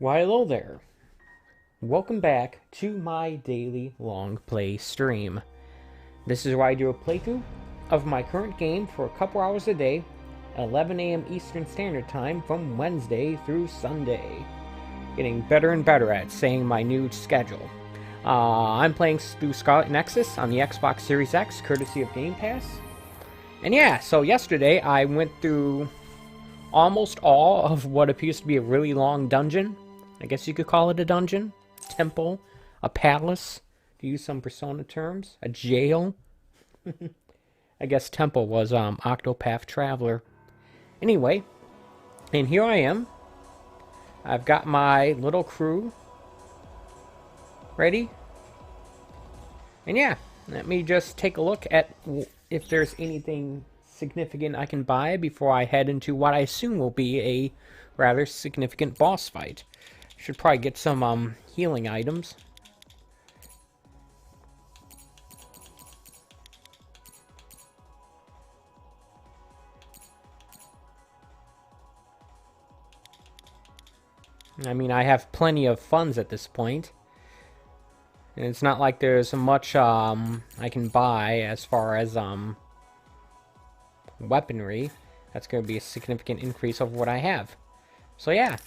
Why, hello there. Welcome back to my daily long play stream. This is where I do a playthrough of my current game for a couple hours a day at 11 a.m. Eastern Standard Time from Wednesday through Sunday. Getting better and better at saying my new schedule. I'm playing through SCARLET Nexus on the Xbox Series X, courtesy of Game Pass. And yeah, so yesterday I went through almost all of what appears to be a really long dungeon. I guess you could call it a dungeon, temple, a palace, to use some Persona terms, a jail. I guess temple was Octopath Traveler. Anyway, and here I am. I've got my little crew ready. And yeah, let me just take a look at if there's anything significant I can buy before I head into what I assume will be a rather significant boss fight. Should probably get some healing items. I mean, I have plenty of funds at this point. And it's not like there's much I can buy as far as weaponry. That's going to be a significant increase over what I have. So yeah.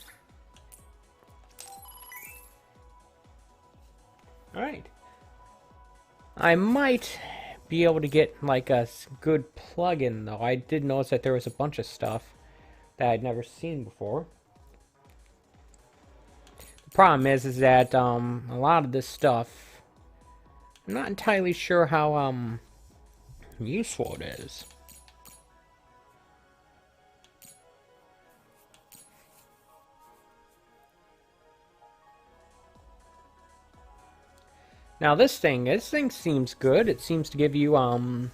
Alright. I might be able to get like a good plug-in though. I did notice that there was a bunch of stuff that I'd never seen before. The problem is that a lot of this stuff, I'm not entirely sure how useful it is. Now this thing seems good. It seems to give you a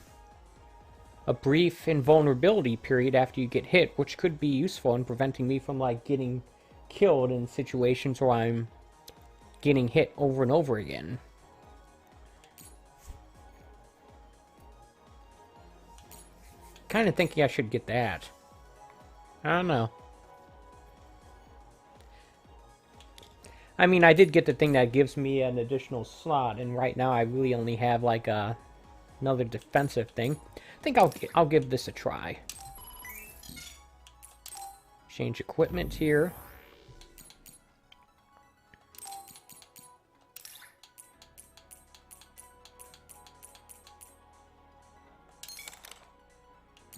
brief invulnerability period after you get hit, which could be useful in preventing me from like getting killed in situations where I'm getting hit over and over again. Kind of thinking I should get that. I don't know. I mean, I did get the thing that gives me an additional slot, and right now I really only have like another defensive thing. I think I'll give this a try. Change equipment here.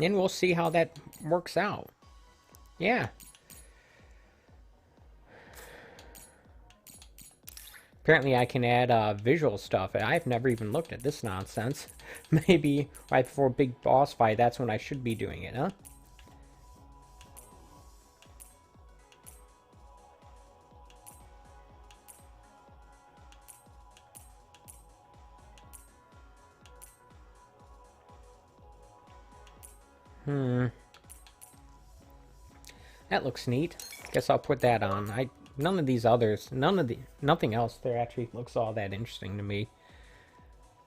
And we'll see how that works out. Yeah. Apparently I can add visual stuff. I've never even looked at this nonsense. Maybe right before a big boss fight, that's when I should be doing it, huh? That looks neat. Guess I'll put that on. None of these others, nothing else there actually looks all that interesting to me.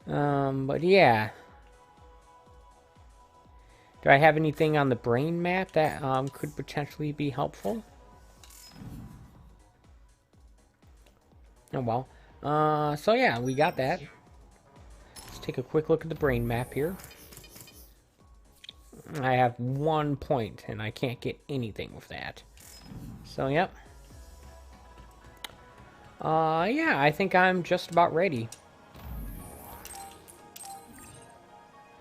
But yeah. Do I have anything on the brain map that could potentially be helpful? Oh well. So yeah, we got that. Let's take a quick look at the brain map here. I have 1 point, and I can't get anything with that. So, yep. Yeah, I think I'm just about ready.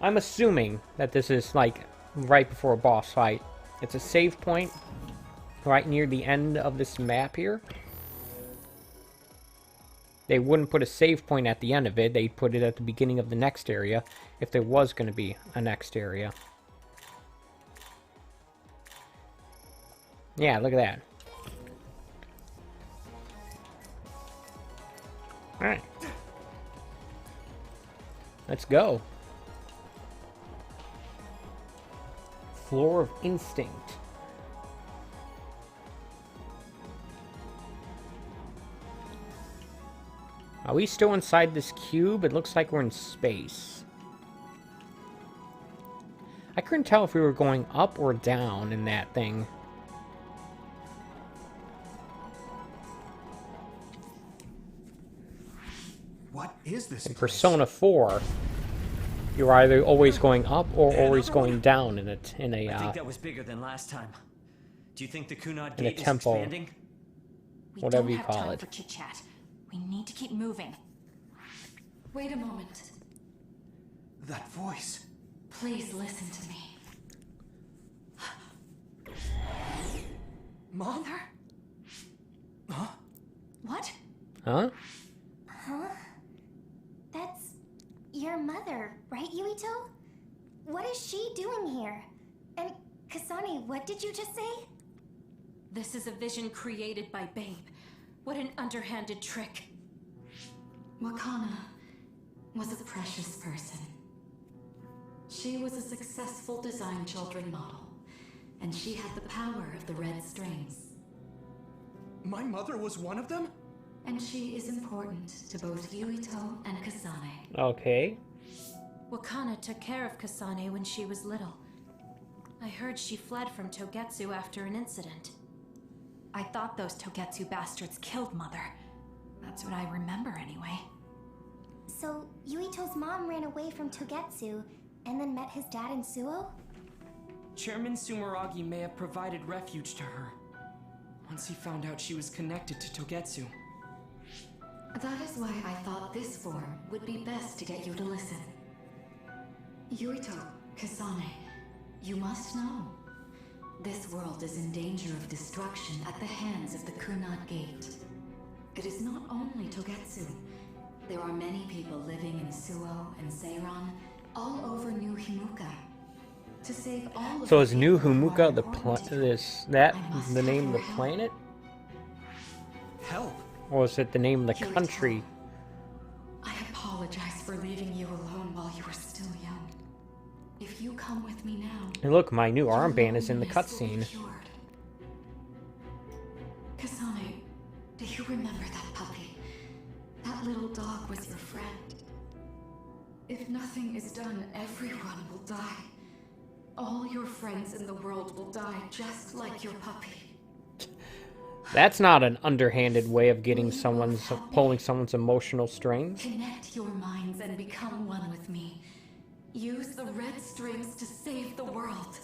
I'm assuming that this is, like, right before a boss fight. It's a save point right near the end of this map here. They wouldn't put a save point at the end of it. They'd put it at the beginning of the next area if there was going to be a next area. Yeah, look at that. Alright. Let's go. Floor of Instinct. Are we still inside this cube? It looks like we're in space. I couldn't tell if we were going up or down in that thing. is this In place? Persona 4, you're either always going up or always going down in I think that was bigger than last time. Do you think the Kunad in a gate is temple. expanding? We Whatever don't you have call time it. for chit-chat. We need to keep moving. Wait a moment. That voice. Please listen to me. Mom? Mother? Huh? What? Huh? Huh? That's your mother, right, Yuito? What is she doing here? And Kasane, what did you just say? This is a vision created by Babe. What an underhanded trick. Wakana was a precious person. She was a successful design children model, and she had the power of the red strings. My mother was one of them? And she is important to both Yuito and Kasane. Okay. Wakana took care of Kasane when she was little. I heard she fled from Togetsu after an incident. I thought those Togetsu bastards killed Mother. That's what I remember anyway. So, Yuito's mom ran away from Togetsu and then met his dad in Suo? Chairman Sumeragi may have provided refuge to her once he found out she was connected to Togetsu. That is why I thought this form would be best to get you to listen. Yuito, Kasane, you must know. This world is in danger of destruction at the hands of the Kunad Gate. It is not only Togetsu. There are many people living in Suo and Seiron, all over New Himuka. To save all of So the is New people who are Humuka the important to the name of the planet? Help. Or is it the name of the Yuito, country? I apologize for leaving you alone while you were still young. If you come with me now, And look, my new your armband is in the loneliness will be cutscene. cured. Kasane, do you remember that puppy? That little dog was your friend. If nothing is done, everyone will die. All your friends in the world will die just like your puppy. That's not an underhanded way of getting pulling someone's emotional strings. Connect your minds and become one with me. Use the red strings to save the world.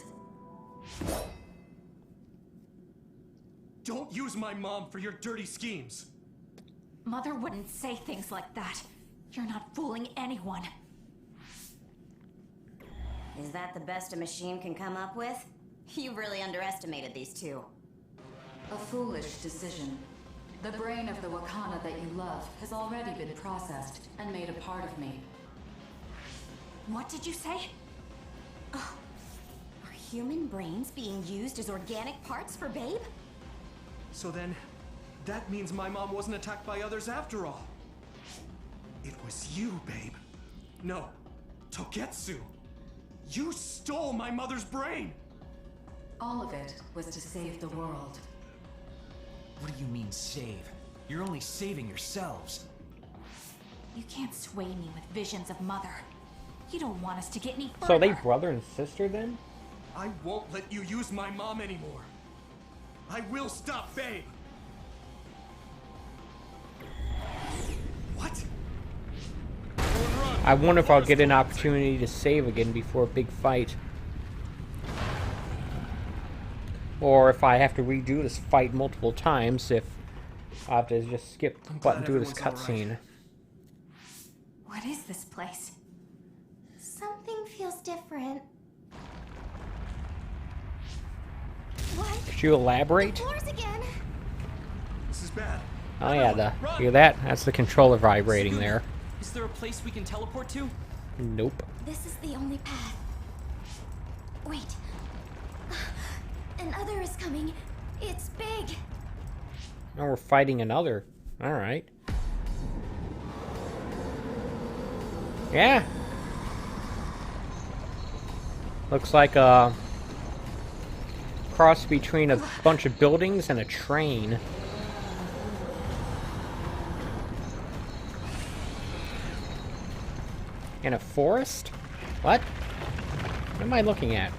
Don't use my mom for your dirty schemes. Mother wouldn't say things like that. You're not fooling anyone. Is that the best a machine can come up with? You really underestimated these two. A foolish decision. The brain of the Wakana that you love has already been processed and made a part of me. What did you say? Oh, are human brains being used as organic parts for Babe? So then, that means my mom wasn't attacked by others after all. It was you, Babe. No, Togetsu. You stole my mother's brain! All of it was to save the world. What do you mean, save? You're only saving yourselves. You can't sway me with visions of Mother. You don't want us to get any further. So are they brother and sister then? I won't let you use my mom anymore. I will stop Babe! What? I wonder if I'll get an opportunity to save again before a big fight. Or if I have to redo this fight multiple times, if I have to just skip the button through this cutscene. What is this place? Something feels different. What? Could you elaborate? The floors again. This is bad. Oh yeah, hear that? That's the controller vibrating Scooby, there. Is there a place we can teleport to? Nope. This is the only path. Wait. Another is coming. It's big. Now we're fighting another. Alright. Yeah. Looks like a cross between a bunch of buildings and a train. In a forest? What? What am I looking at?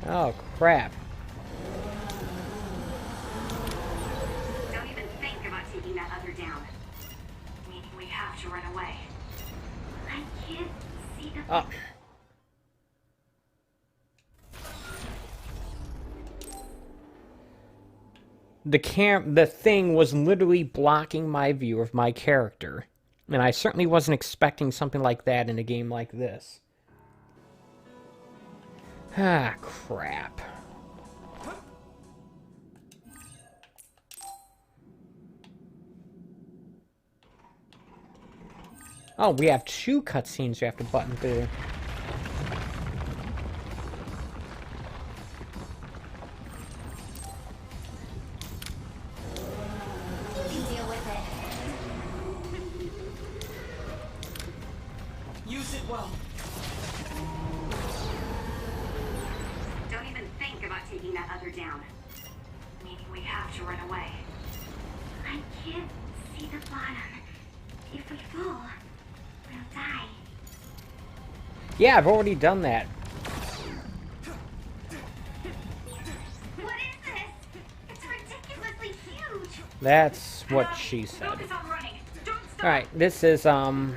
Oh, crap. Don't even think about taking that other down. Meaning we have to run away. I can't see the... Oh. The thing was literally blocking my view of my character. And I certainly wasn't expecting something like that in a game like this. Ah, crap. Oh, we have 2 cutscenes we have to button through. You can deal with it. Use it well. Don't even think about taking that other down. Meaning we have to run away. I can't see the bottom. If we fall, we'll die. Yeah, I've already done that. What is this? It's ridiculously huge. That's what she said. Focus on running. Don't stop. Alright, this is, I'm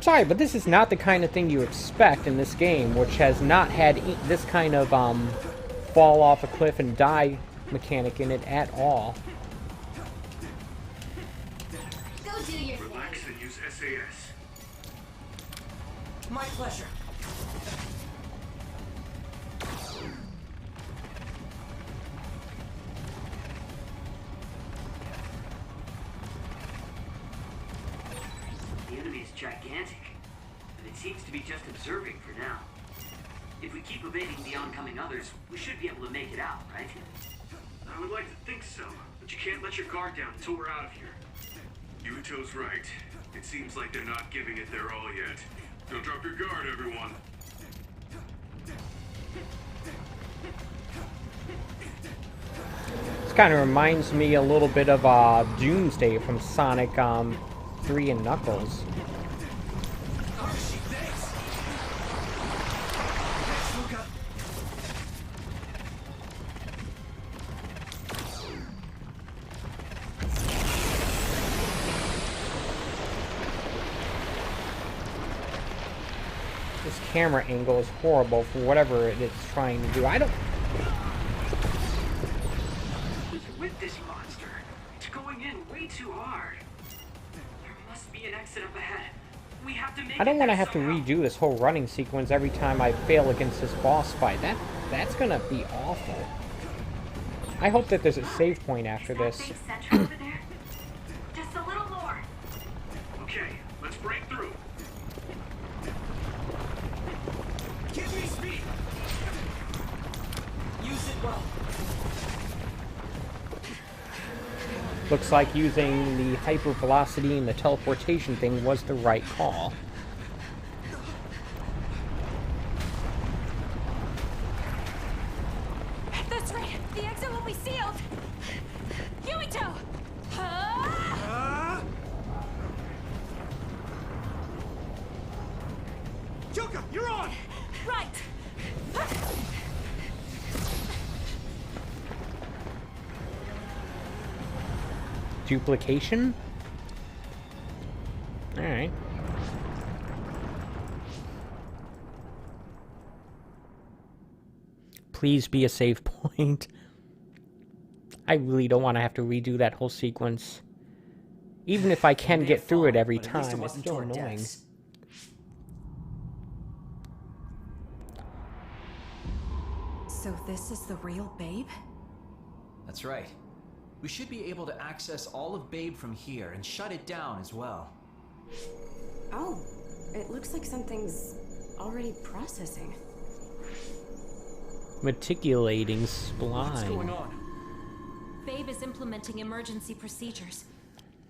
sorry, but this is not the kind of thing you expect in this game, which has not had this kind of, fall off a cliff and die mechanic in it at all. Go do your thing. Relax and use SAS. My pleasure. The enemy is gigantic, but it seems to be just observing for now. If we keep evading the oncoming others, we should be able to make it out, right? I would like to think so, but you can't let your guard down until we're out of here. Yuito's right. It seems like they're not giving it their all yet. Don't drop your guard, everyone. This kind of reminds me a little bit of Doomsday from Sonic 3 and Knuckles. This camera angle is horrible for whatever it's trying to do. I don't... With this monster, it's going in way too hard. There must be an exit up ahead. We have to make I don't it want to there have to somehow. redo this whole running sequence every time I fail against this boss fight. That's gonna be awful. I hope that there's a save point after this. Big central over there? Just a little more. Okay, let's break through. Give me speed. Use it well. Looks like using the hypervelocity and the teleportation thing was the right call. That's right. The exit will be sealed. Yuito! Yuka, you're on! Right. Duplication? Alright. Please be a save point. I really don't want to have to redo that whole sequence. Even if I can get through it every But at least it time, it's wasn't still to our annoying. deaths. So this is the real Babe? That's right. We should be able to access all of Babe from here and shut it down as well. Oh, it looks like something's already processing. Meticulating What's going spline. on? Babe is implementing emergency procedures.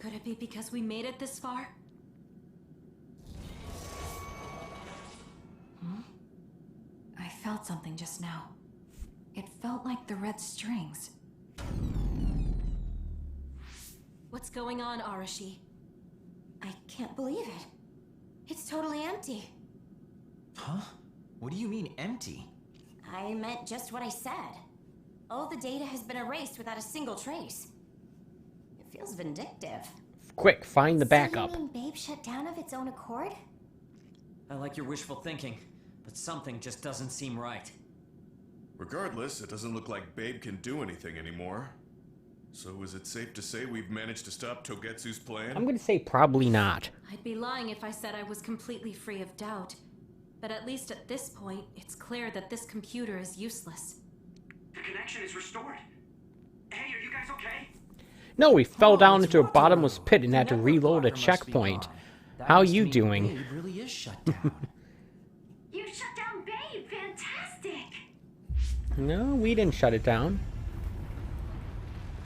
Could it be because we made it this far? I felt something just now. It felt like the red strings. What's going on, Arashi? I can't believe it. It's totally empty. Huh? What do you mean empty? I meant just what I said. All the data has been erased without a single trace. It feels vindictive. Quick, find the backup. So you mean Babe shut down of its own accord? I like your wishful thinking, but something just doesn't seem right. Regardless, it doesn't look like Babe can do anything anymore. So is it safe to say we've managed to stop Togetsu's plan? I'm gonna say probably not. I'd be lying if I said I was completely free of doubt. But at least at this point, it's clear that this computer is useless. The connection is restored. Hey, are you guys okay? No, we fell down it's into a Wataru. bottomless pit and The had to network reload a blocker must be checkpoint. gone. That How must you mean doing? Babe really is shut down. You shut down Babe! Fantastic! No, we didn't shut it down.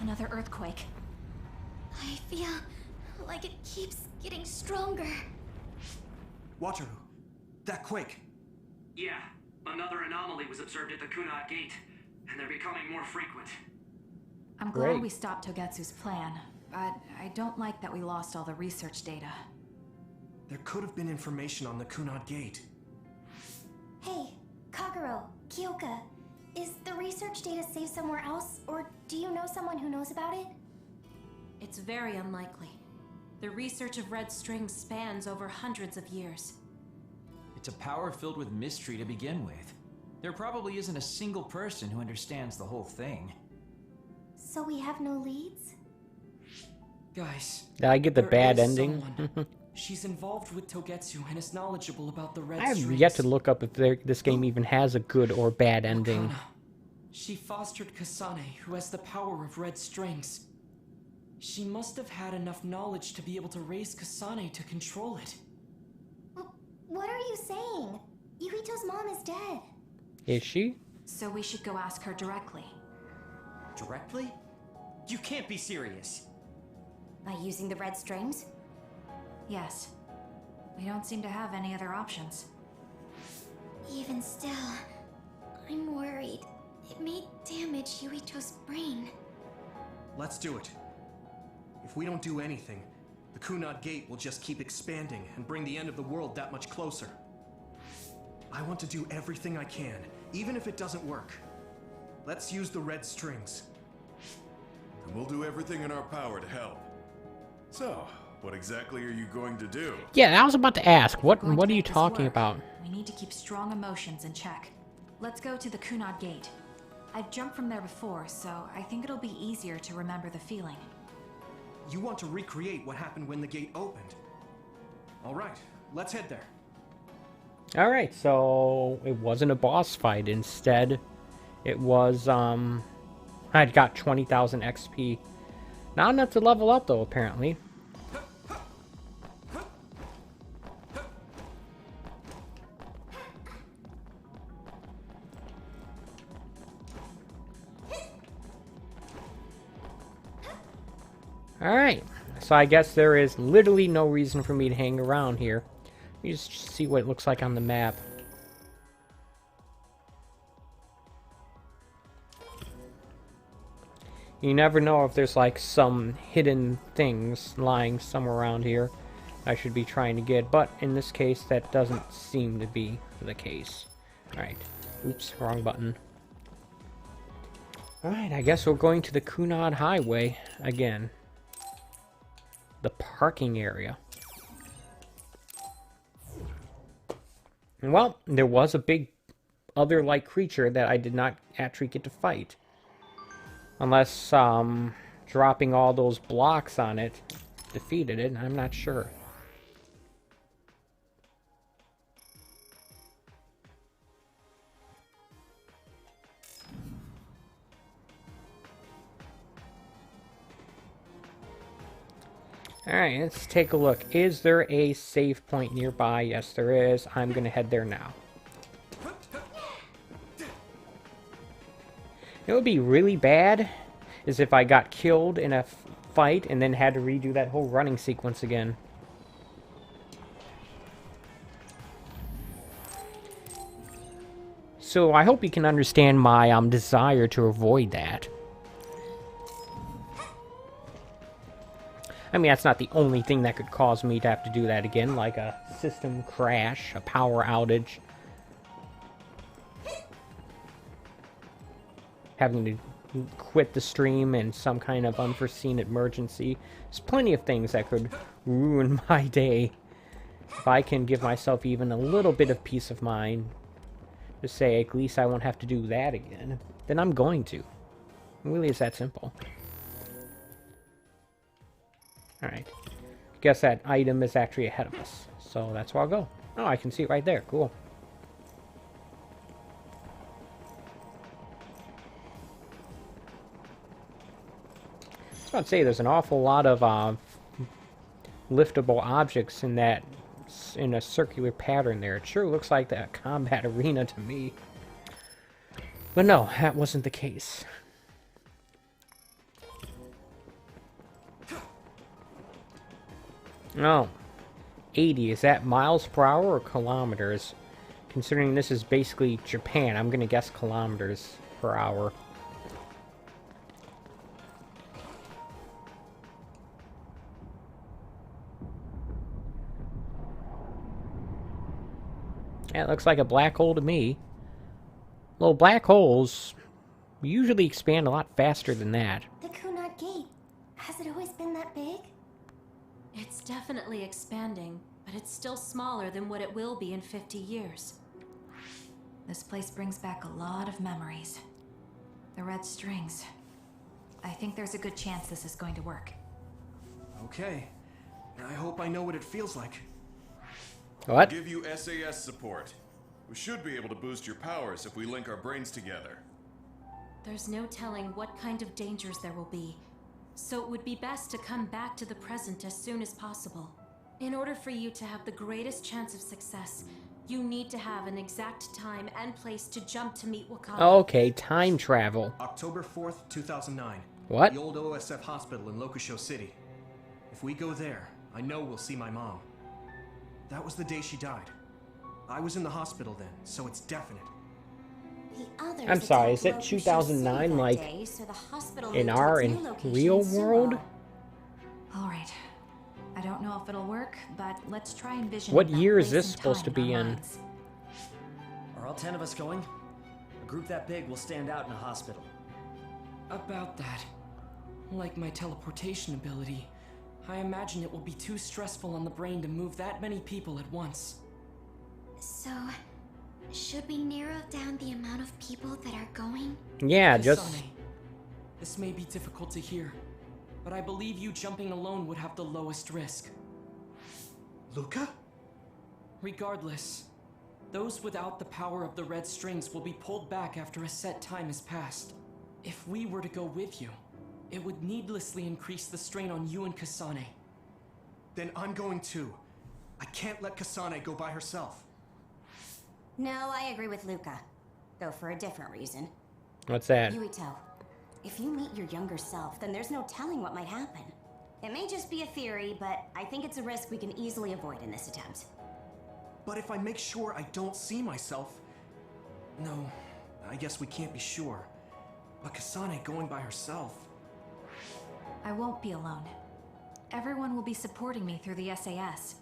Another earthquake. I feel like it keeps getting stronger. Wataru, that quake. Yeah, another anomaly was observed at the Kunad Gate, and they're becoming more frequent. I'm Great. glad we stopped Togetsu's plan, but I don't like that we lost all the research data. There could have been information on the Kunad Gate. Hey, Kagero, Kyoka, is the research data saved somewhere else, or do you know someone who knows about it? It's very unlikely. The research of red strings spans over hundreds of years. It's a power filled with mystery to begin with. There probably isn't a single person who understands the whole thing. So we have no leads? Guys. Did I get the there bad is ending? someone. She's involved with Togetsu and is knowledgeable about the red I have strings. yet to look up if this game even has a good or bad ending. Wakana. She fostered Kasane, who has the power of red strings. She must have had enough knowledge to be able to raise Kasane to control it. What are you saying? Yuito's mom is dead. Is she? So we should go ask her directly. Directly? You can't be serious. By using the red strings? Yes. We don't seem to have any other options. Even still, I'm worried. It may damage Yuito's brain. Let's do it. If we don't do anything, the Kunad Gate will just keep expanding and bring the end of the world that much closer. I want to do everything I can, even if it doesn't work. Let's use the red strings. And we'll do everything in our power to help. So, what exactly are you going to do? Yeah, I was about to ask. What Going to are you make this talking work, about? We need to keep strong emotions in check. Let's go to the Kunad Gate. I've jumped from there before, so I think it'll be easier to remember the feeling. You want to recreate what happened when the gate opened. All right, let's head there. Alright, so it wasn't a boss fight. Instead, it was, I'd got 20,000 XP. Not enough to level up, though, apparently. Alright, so I guess there is literally no reason for me to hang around here. Let me just see what it looks like on the map. You never know if there's like some hidden things lying somewhere around here I should be trying to get, but in this case that doesn't seem to be the case. Alright, oops, wrong button. Alright, I guess we're going to the Kunad Highway again. The parking area. Well, there was a big other-like creature that I did not actually get to fight. Unless, dropping all those blocks on it defeated it, I'm not sure. Alright, let's take a look. Is there a save point nearby? Yes, there is. I'm gonna head there now. It would be really bad is if I got killed in a fight and then had to redo that whole running sequence again. So I hope you can understand my desire to avoid that. I mean, that's not the only thing that could cause me to have to do that again, like a system crash, a power outage. having to quit the stream in some kind of unforeseen emergency. There's plenty of things that could ruin my day. If I can give myself even a little bit of peace of mind, to say at least I won't have to do that again, then I'm going to. It really is that simple. Alright. Guess that item is actually ahead of us. So that's where I'll go. Oh, I can see it right there. Cool. I was about to say, there's an awful lot of liftable objects in that, in a circular pattern there. It sure looks like that combat arena to me. But no, that wasn't the case. No. 80, is that miles per hour or kilometers? Considering this is basically Japan, I'm gonna guess kilometers per hour. Yeah, it looks like a black hole to me. Well, black holes usually expand a lot faster than that. The Kunad Gate, has it always been that big? It's definitely expanding, but it's still smaller than what it will be in 50 years. This place brings back a lot of memories. The red strings. I think there's a good chance this is going to work. Okay. I hope I know what it feels like. What? Give you SAS support. We should be able to boost your powers if we link our brains together. There's no telling what kind of dangers there will be, so it would be best to come back to the present as soon as possible. In order for you to have the greatest chance of success, you need to have an exact time and place to jump to meet Wakanda. Okay, time travel. October 4th, 2009. What? The old OSF hospital in Locusho City. If we go there, I know we'll see my mom. That was the day she died. I was in the hospital then, so it's definite. I'm sorry, is it 2009 like in our real world? Alright. I don't know if it'll work, but let's try envisioning. What year is this supposed to be in? Are all 10 of us going? A group that big will stand out in a hospital. About that. Like my teleportation ability, I imagine it will be too stressful on the brain to move that many people at once. So, should we narrow down the amount of people that are going? Yeah, Kasane, just... This may be difficult to hear, but I believe you jumping alone would have the lowest risk. Luca? Regardless, those without the power of the red strings will be pulled back after a set time has passed. If we were to go with you, it would needlessly increase the strain on you and Kasane. Then I'm going too. I can't let Kasane go by herself. No, I agree with Luca. Though for a different reason. What's that? Yuito, if you meet your younger self, then there's no telling what might happen. It may just be a theory, but I think it's a risk we can easily avoid in this attempt. But if I make sure I don't see myself... No, I guess we can't be sure. But Kasane going by herself... I won't be alone. Everyone will be supporting me through the SAS.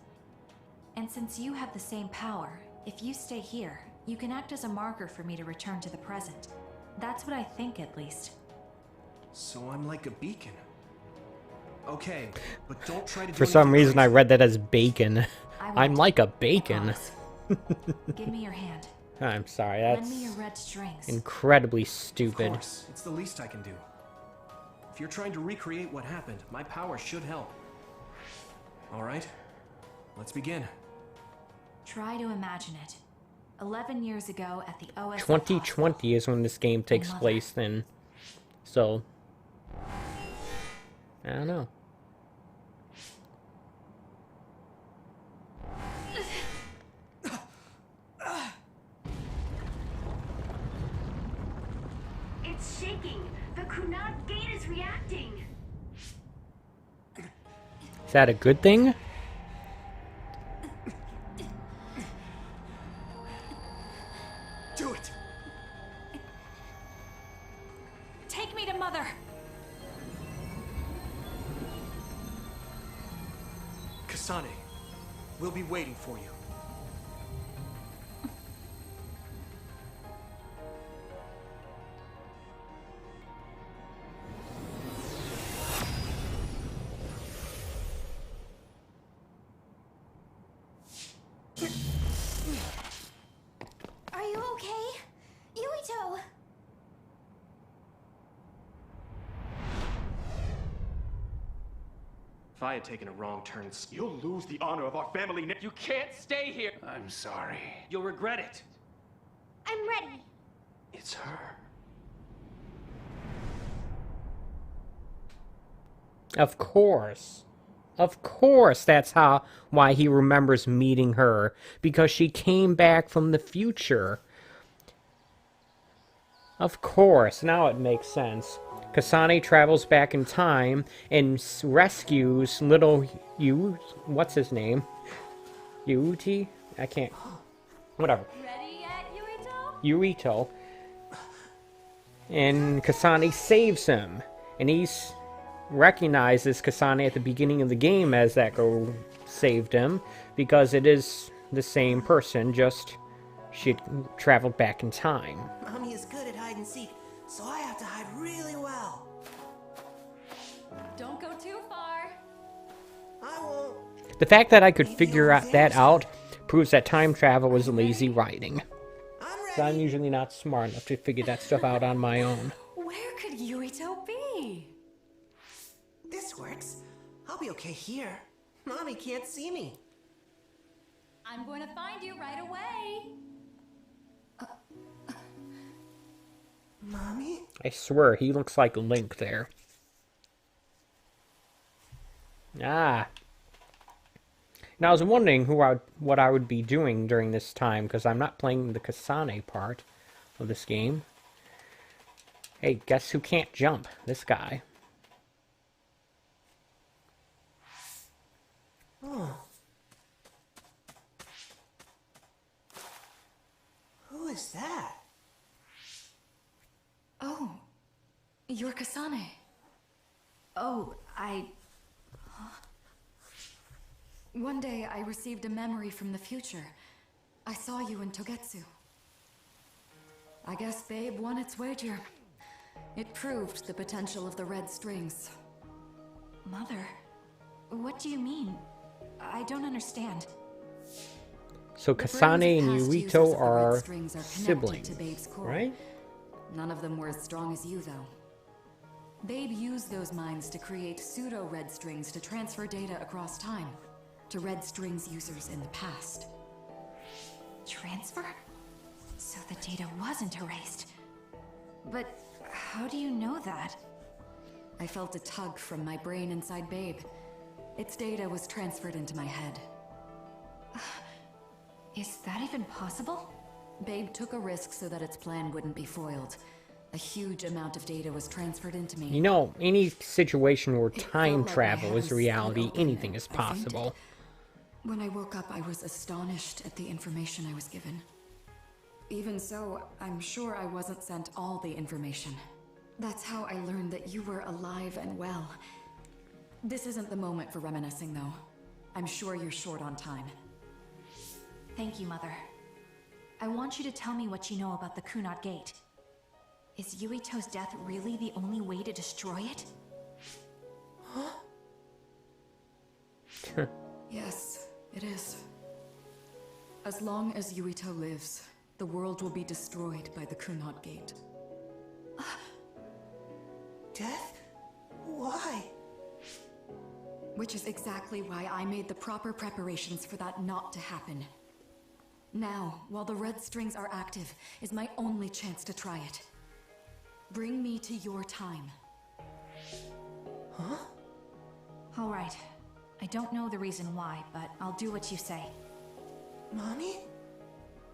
And since you have the same power, if you stay here, you can act as a marker for me to return to the present. That's what I think, at least. So I'm like a beacon. Okay, but don't try to do For some reason crazy. I read that as bacon. I'm like a bacon. Give me your hand. I'm sorry, Lend that's me your red strings. incredibly Of stupid. course, it's the least I can do. If you're trying to recreate what happened, my power should help. Alright, let's begin. Try to imagine it. 11 years ago at the OSF 2020 is when this game takes place then. So, I don't know. It's shaking. The Kunad Gate is reacting. Is that a good thing? Do it! Take me to Mother! Kasane, we'll be waiting for you. Are you okay? Yuito! If I had taken a wrong turn, you'll lose the honor of our family. You can't stay here. I'm sorry. You'll regret it. I'm ready. It's her. Of course. Of course that's why he remembers meeting her. Because she came back from the future. Of course, now it makes sense. Kasane travels back in time and rescues little what's his name? Yuuti? I can't. Whatever. Ready yet, Yuito. And Kasane saves him. And he recognizes Kasane at the beginning of the game as that girl saved him. Because it is the same person, just she had traveled back in time. Mommy is good at hide and seek, so I have to hide really well. Don't go too far. I won't. The fact that I could figure that out proves that time travel was lazy writing. So I'm usually not smart enough to figure that stuff out on my own. Where could Yuito be? This works. I'll be okay here. Mommy can't see me. I'm going to find you right away. Mommy? I swear, he looks like Link there. Ah. Now, I was wondering what I would be doing during this time, because I'm not playing the Kasane part of this game. Hey, guess who can't jump? This guy. Oh. Who is that? Oh, you're Kasane. Oh, One day I received a memory from the future. I saw you in Togetsu. I guess Babe won its wager. It proved the potential of the red strings. Mother, what do you mean? I don't understand. So Kasane and Yuito are siblings, right? None of them were as strong as you, though. Babe used those minds to create pseudo-red strings to transfer data across time to red strings users in the past. Transfer? So the data wasn't erased. But how do you know that? I felt a tug from my brain inside Babe. Its data was transferred into my head. Is that even possible? Babe took a risk so that its plan wouldn't be foiled. A huge amount of data was transferred into me. You know, any situation where time travel is reality, anything is possible. When I woke up, I was astonished at the information I was given. Even so, I'm sure I wasn't sent all the information. That's how I learned that you were alive and well. This isn't the moment for reminiscing, though. I'm sure you're short on time. Thank you, Mother. I want you to tell me what you know about the Kunot Gate. Is Yuito's death really the only way to destroy it? Huh? Yes, it is. As long as Yuito lives, the world will be destroyed by the Kunot Gate. Death? Why? Which is exactly why I made the proper preparations for that not to happen. Now, while the red strings are active, is my only chance to try it. Bring me to your time. Huh? All right. I don't know the reason why, but I'll do what you say. Mommy?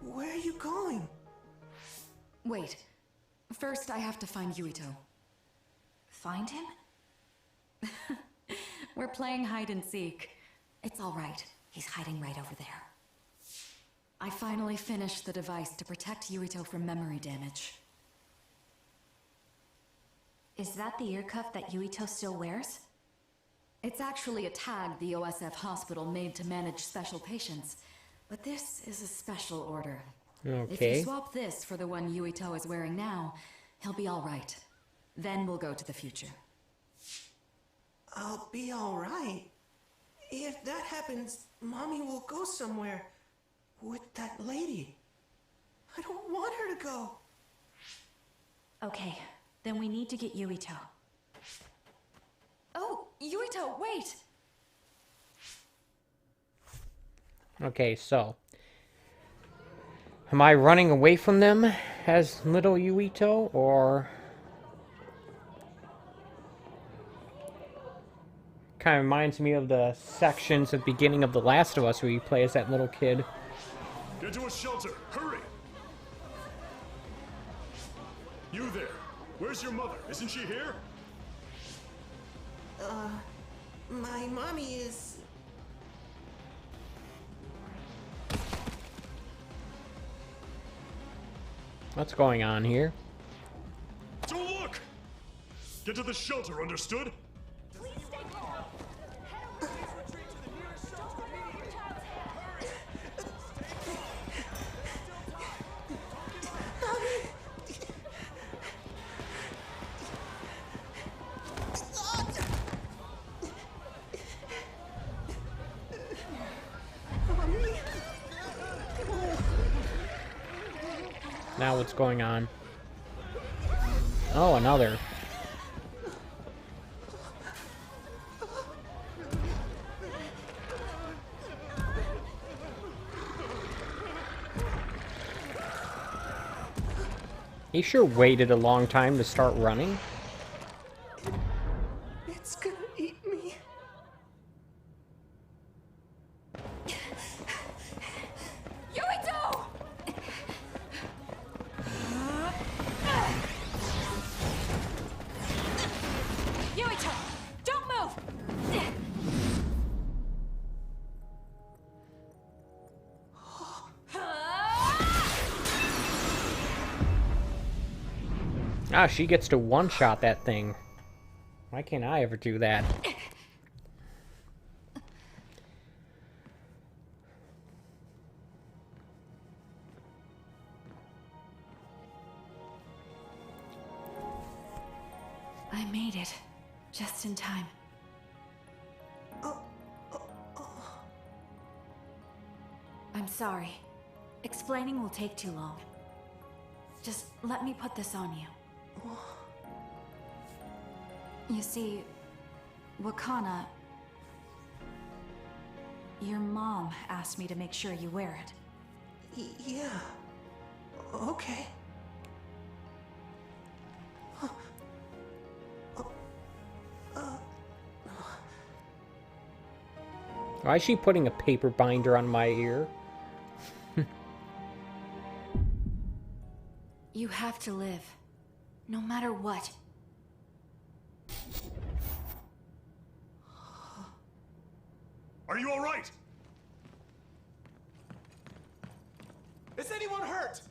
Where are you going? Wait. First, I have to find Yuito. Find him? We're playing hide and seek. It's all right. He's hiding right over there. I finally finished the device to protect Yuito from memory damage. Is that the ear cuff that Yuito still wears? It's actually a tag the OSF hospital made to manage special patients. But this is a special order. Okay. If you swap this for the one Yuito is wearing now, he'll be all right. Then we'll go to the future. I'll be all right. If that happens, Mommy will go somewhere. with that lady. I don't want her to go. Okay, then we need to get Yuito. Oh, Yuito, wait! Okay, so am I running away from them as little Yuito, or kind of reminds me of the sections at the beginning of The Last of Us where you play as that little kid. Get to a shelter! Hurry! You there! Where's your mother? Isn't she here? My mommy is... What's going on here? Don't look! Get to the shelter, understood? Please stay calm. Head over. Please retreat to the nearest shelter. Immediately. Now what's going on? Oh, another. He sure waited a long time to start running. It's gonna eat me. Yuito! Yuito, don't move! Ah, she gets to one-shot that thing. Why can't I ever do that? I made it. Just in time. I'm sorry. Explaining will take too long. Just let me put this on you. You see, Wakana... Your mom asked me to make sure you wear it. Yeah. Okay. Why is she putting a paper binder on my ear? You have to live. No matter what. Are you alright? Is anyone hurt?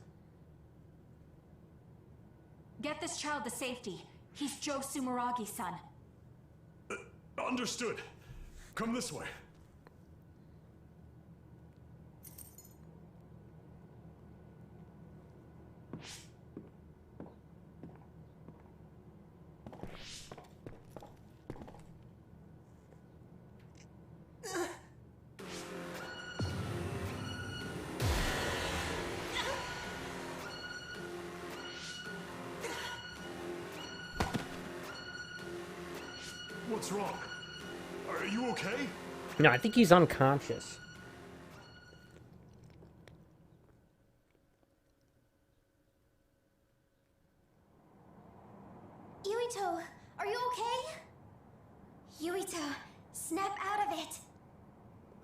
Get this child to safety. He's Joe Sumeragi's son. Understood. Come this way. What's wrong? Are you okay? No, I think he's unconscious. Yuito, are you okay? Yuito, snap out of it.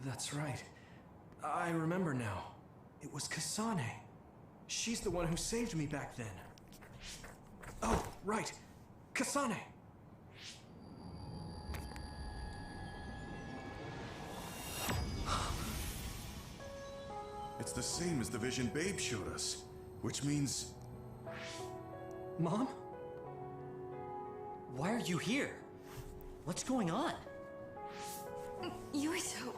That's right. I remember now. It was Kasane. She's the one who saved me back then. Oh, right. Kasane. It's the same as the vision Babe showed us, which means... Mom? Why are you here? What's going on? Yuito...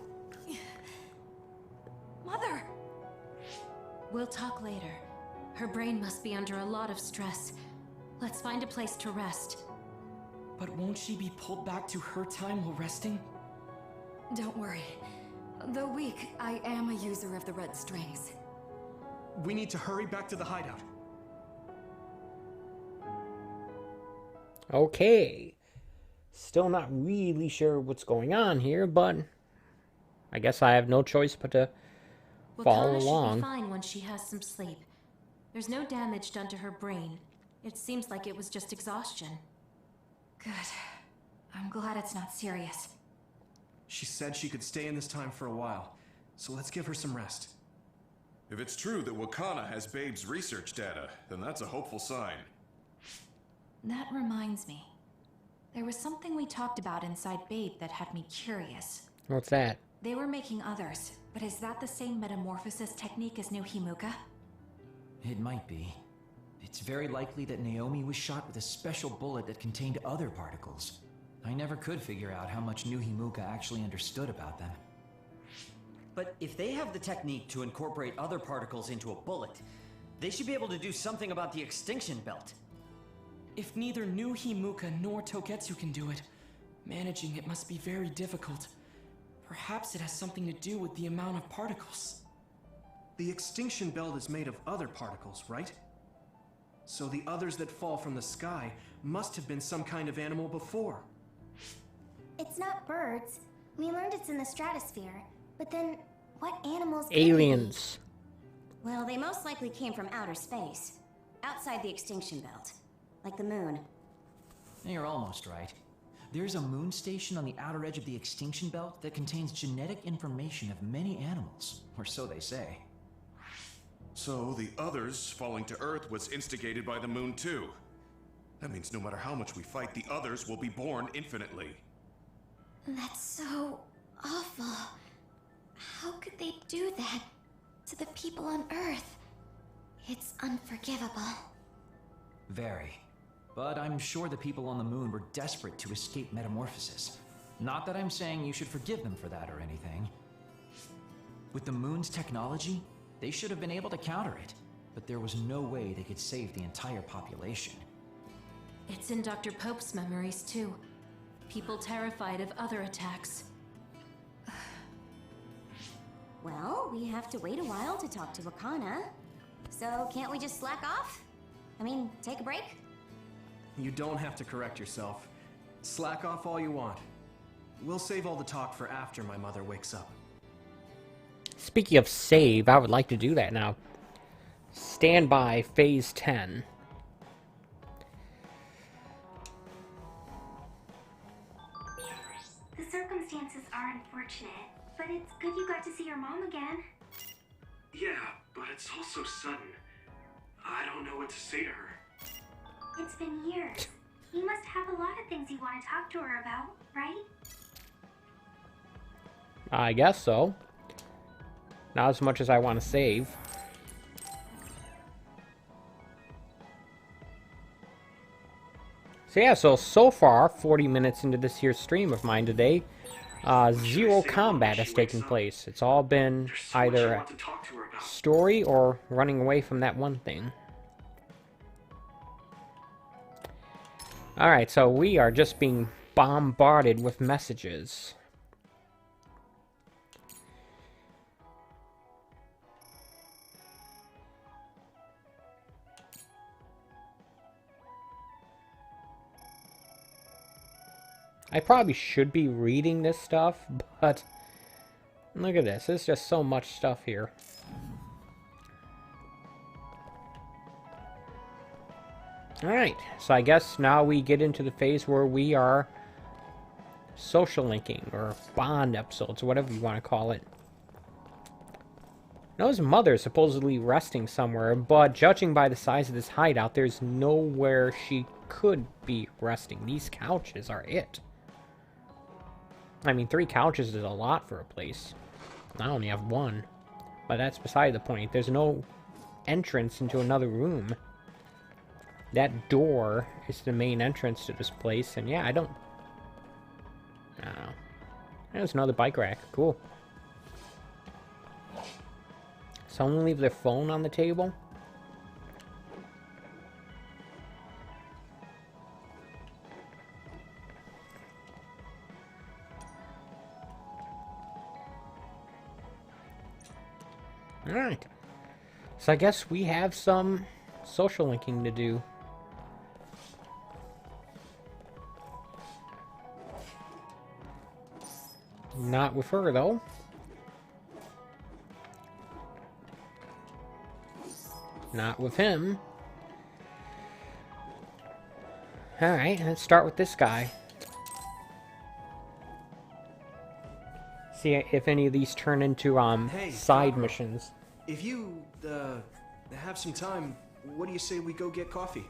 Mother! We'll talk later. Her brain must be under a lot of stress. Let's find a place to rest. But won't she be pulled back to her time while resting? Don't worry. Though weak, I am a user of the red strings. We need to hurry back to the hideout. Okay. Still not really sure what's going on here, but I guess I have no choice but to follow Wakana along. should be fine when she has some sleep. There's no damage done to her brain. It seems like it was just exhaustion. Good. I'm glad it's not serious. She said she could stay in this time for a while, so let's give her some rest. If it's true that Wakana has Babe's research data, then that's a hopeful sign. That reminds me. There was something we talked about inside Babe that had me curious. What's that? They were making others, but is that the same metamorphosis technique as New Himuka? It might be. It's very likely that Naomi was shot with a special bullet that contained other particles. I never could figure out how much New Himuka actually understood about them. But if they have the technique to incorporate other particles into a bullet, they should be able to do something about the extinction belt. If neither New Himuka nor Togetsu can do it, managing it must be very difficult. Perhaps it has something to do with the amount of particles. The extinction belt is made of other particles, right? So the others that fall from the sky must have been some kind of animal before. It's not birds. We learned it's in the stratosphere. But then, what animals could it Aliens. be? Well, they most likely came from outer space. Outside the extinction belt. Like the moon. You're almost right. There's a moon station on the outer edge of the extinction belt that contains genetic information of many animals, or so they say. So the others falling to Earth was instigated by the moon too. That means no matter how much we fight, the others will be born infinitely. That's so awful. How could they do that to the people on Earth? It's unforgivable. Very. But I'm sure the people on the moon were desperate to escape metamorphosis. Not that I'm saying you should forgive them for that or anything. With the moon's technology, they should have been able to counter it, but there was no way they could save the entire population. It's in Dr. Pope's memories, too. People terrified of other attacks. Well, we have to wait a while to talk to Wakana. So can't we just slack off? I mean, take a break? You don't have to correct yourself. Slack off all you want. We'll save all the talk for after my mother wakes up. Speaking of save, I would like to do that now. Stand by Phase 10. The circumstances are unfortunate, but it's good you got to see your mom again. Yeah, but it's all so sudden. I don't know what to say to her. It's been years. You must have a lot of things you want to talk to her about, right? I guess so. Not as much as I want to save. So yeah, so far, 40 minutes into this here stream of mine today, zero combat has taken place. It's all been either story or running away from that one thing. Alright, so we are just being bombarded with messages. I probably should be reading this stuff, but look at this. There's just so much stuff here. Alright, so I guess now we get into the phase where we are social linking, or bond episodes, whatever you want to call it. Now his mother is supposedly resting somewhere, but judging by the size of this hideout, there's nowhere she could be resting. These couches are it. I mean, 3 couches is a lot for a place. I only have 1. But that's beside the point. There's no entrance into another room. That door is the main entrance to this place, and yeah, I don't know. There's another bike rack. Cool. Someone leave their phone on the table? Alright. So I guess we have some social linking to do. Not with her, though. Not with him. Alright, let's start with this guy. See if any of these turn into Hey, side Cockrell. missions. If you, have some time, what do you say we go get coffee?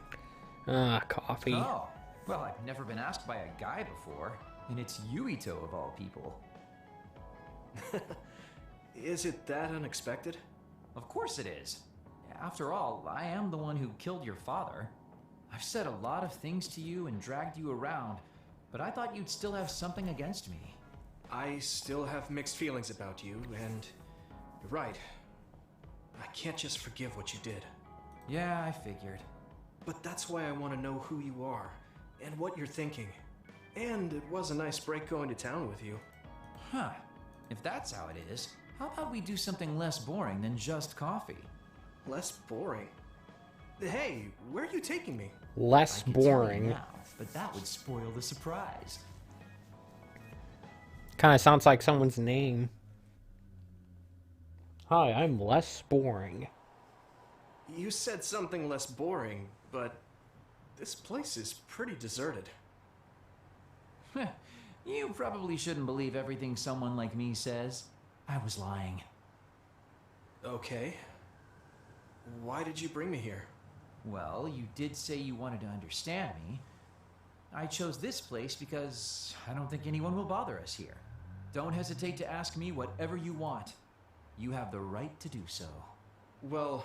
Coffee. Oh, well, I've never been asked by a guy before, and it's Yuito of all people. Is it that unexpected? Of course it is. After all, I am the one who killed your father. I've said a lot of things to you and dragged you around, but I thought you'd still have something against me. I still have mixed feelings about you, and you're right. I can't just forgive what you did. Yeah, I figured. But that's why I want to know who you are, and what you're thinking. And it was a nice break going to town with you. Huh. If that's how it is, how about we do something less boring than just coffee? Less boring? Hey, where are you taking me? Less I could tell you boring. now, but that would spoil the surprise. Kind of sounds like someone's name. Hi, I'm less boring. You said something less boring, but this place is pretty deserted. You probably shouldn't believe everything someone like me says. I was lying. Okay. Why did you bring me here? Well, you did say you wanted to understand me. I chose this place because I don't think anyone will bother us here. Don't hesitate to ask me whatever you want. You have the right to do so. Well,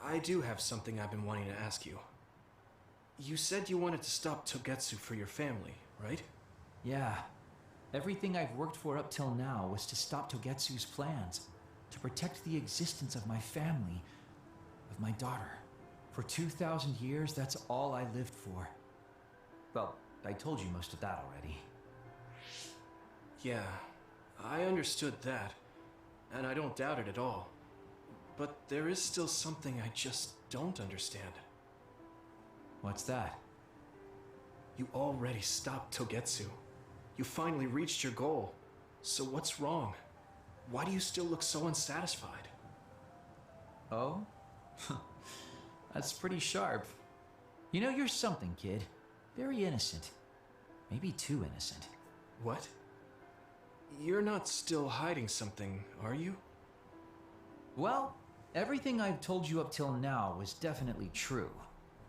I do have something I've been wanting to ask you. You said you wanted to stop Togetsu for your family, right? Yeah. Everything I've worked for up till now was to stop Togetsu's plans, to protect the existence of my family, of my daughter. For 2,000 years, that's all I lived for. Well, I told you most of that already. Yeah, I understood that, and I don't doubt it at all. But there is still something I just don't understand. What's that? You already stopped Togetsu. You finally reached your goal. So what's wrong? Why do you still look so unsatisfied? Oh? That's pretty sharp. You know, you're something, kid. Very innocent. Maybe too innocent. What? You're not still hiding something, are you? Well, everything I've told you up till now was definitely true.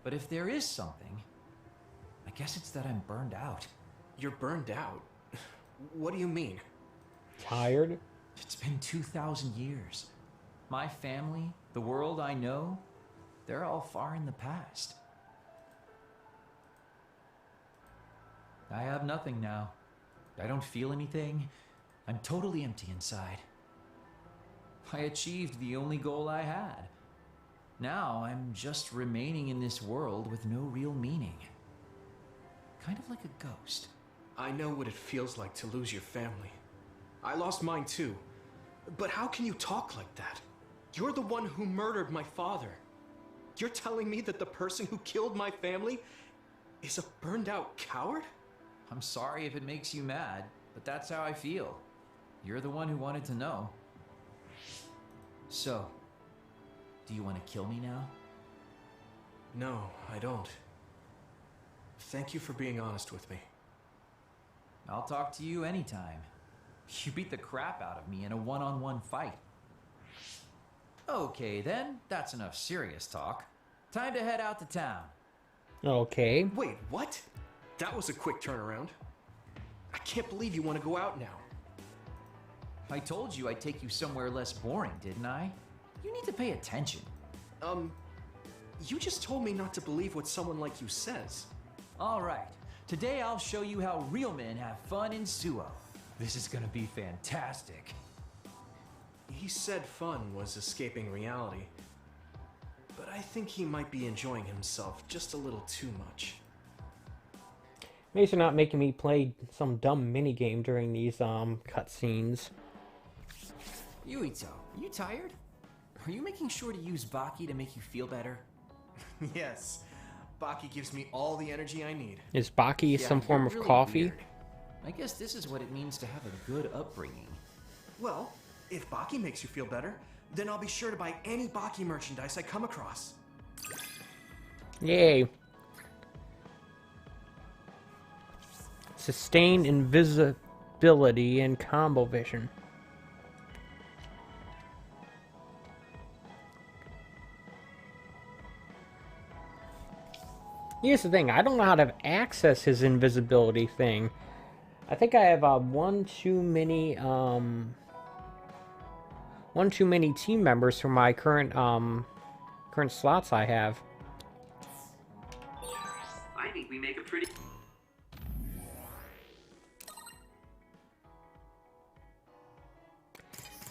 But if there is something, I guess it's that I'm burned out. You're burned out? What do you mean? Tired? It's been 2,000 years. My family, the world I know, they're all far in the past. I have nothing now. I don't feel anything. I'm totally empty inside. I achieved the only goal I had. Now I'm just remaining in this world with no real meaning. Kind of like a ghost. I know what it feels like to lose your family. I lost mine too. But how can you talk like that? You're the one who murdered my father. You're telling me that the person who killed my family is a burned out coward? I'm sorry if it makes you mad, but that's how I feel. You're the one who wanted to know. So, do you want to kill me now? No, I don't. Thank you for being honest with me. I'll talk to you anytime. You beat the crap out of me in a one-on-one fight. Okay then, that's enough serious talk. Time to head out to town. Okay. Wait, what? That was a quick turnaround. I can't believe you want to go out now. I told you I'd take you somewhere less boring, didn't I? You need to pay attention. You just told me not to believe what someone like you says. All right. Today I'll show you how real men have fun in Suo. This is gonna be fantastic. He said fun was escaping reality. But I think he might be enjoying himself just a little too much. Maybe they're not making me play some dumb minigame during these cutscenes. Yuito, you tired? Are you making sure to use Baki to make you feel better? Yes. Baki gives me all the energy I need. Is Baki Yeah, some form you're of really coffee? weird. I guess this is what it means to have a good upbringing. Well, if Baki makes you feel better, then I'll be sure to buy any Baki merchandise I come across. Yay. Sustained invisibility and combo vision. Here's the thing, I don't know how to access his invisibility thing. I think I have one too many team members for my current current slots I have. I think we make a pretty...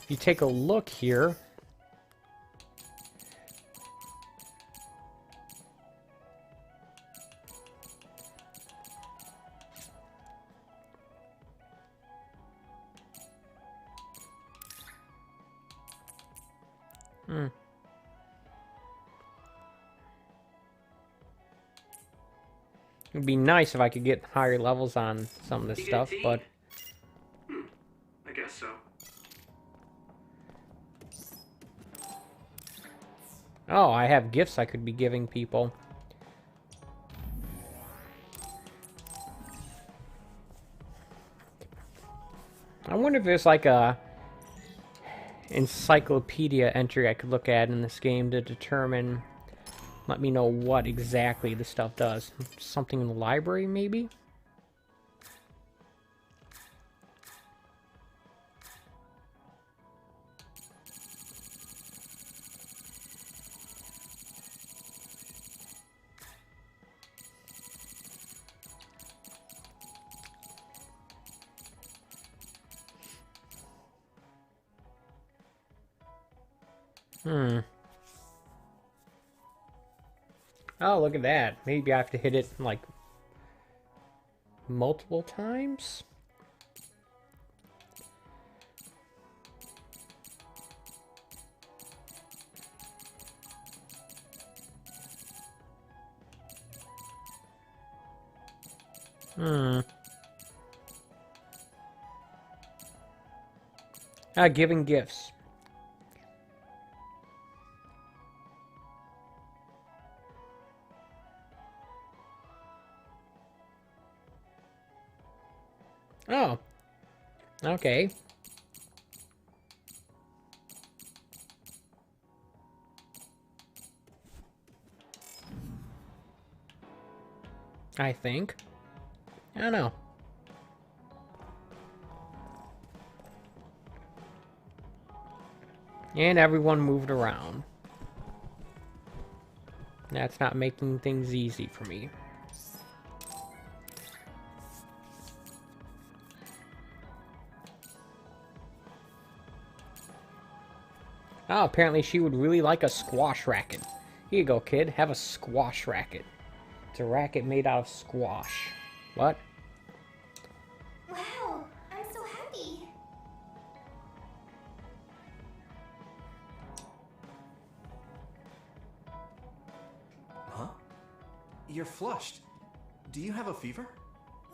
If you take a look here, it'd be nice if I could get higher levels on some of this stuff, but... I guess so. Oh, I have gifts I could be giving people. I wonder if there's like a encyclopedia entry I could look at in this game to determine, let me know what exactly the stuff does. Something in the library, maybe? Oh, look at that. Maybe I have to hit it, like, multiple times? Giving gifts. Oh. Okay. I think. I don't know. And everyone moved around. That's not making things easy for me. Oh, apparently she would really like a squash racket. Here you go, kid. Have a squash racket. It's a racket made out of squash. What? Wow, I'm so happy. Huh? You're flushed. Do you have a fever?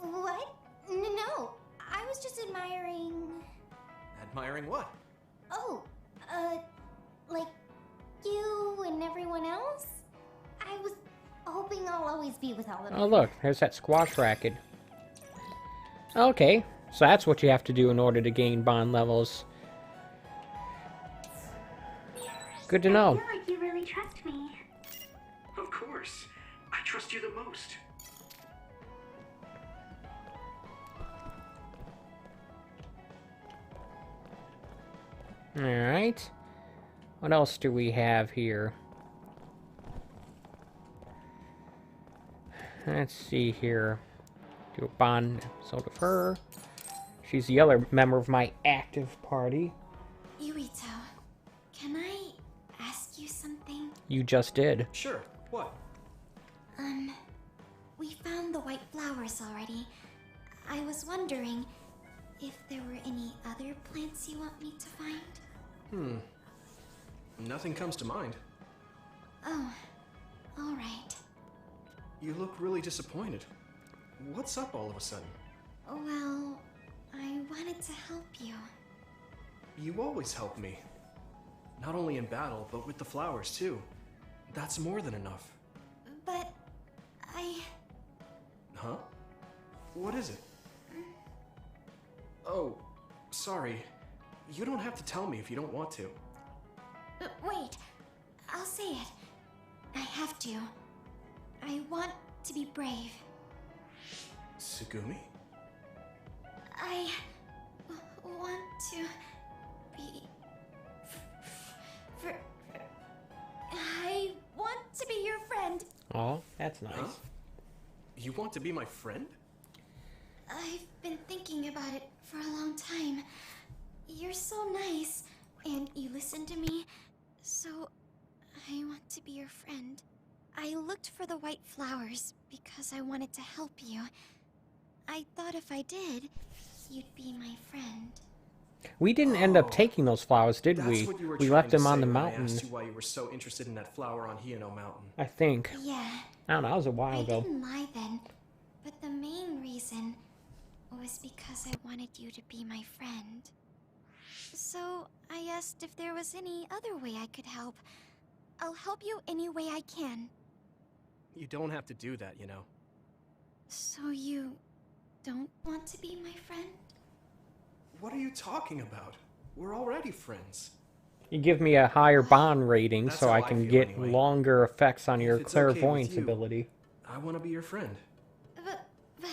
What? No, I was just admiring... Admiring what? Oh, like you and everyone else? I was hoping I'll always be with all of you. Oh, look. There's that squash racket. Okay. So that's what you have to do in order to gain bond levels. Good to know. I feel like you really trust me. Of course. I trust you the most. Alright. What else do we have here? Let's see here. Do a bond episode of her. She's the other member of my active party. Yuito, can I ask you something? You just did. Sure. What? We found the white flowers already. I was wondering if there were any other plants you want me to find? Nothing comes to mind. Oh, all right. You look really disappointed. What's up all of a sudden? Well, I wanted to help you. You always help me. Not only in battle, but with the flowers too. That's more than enough. But Huh? What is it? Oh, sorry. You don't have to tell me if you don't want to. Wait, I'll say it. I have to. I want to be brave. Tsugumi? I want to be... I want to be your friend. Oh, that's nice. Huh? You want to be my friend? I've been thinking about it for a long time. You're so nice, and you listen to me, so I want to be your friend. I looked for the white flowers because I wanted to help you. I thought if I did, you'd be my friend. We didn't end up taking those flowers, did That's we? what you were We trying left to them on say the when I mountain. asked you why you were so interested in that flower on Hino Mountain. I think. Yeah. I don't know, that was a while I ago. didn't lie then, but the main reason was because I wanted you to be my friend. So I asked if there was any other way I could help. I'll help you any way I can. You don't have to do that, you know. So you don't want to be my friend? What are you talking about? We're already friends. You give me a higher bond rating That's so how I I can feel get anyway. longer effects on your If it's okay with clairvoyance you, ability. I want to be your friend. But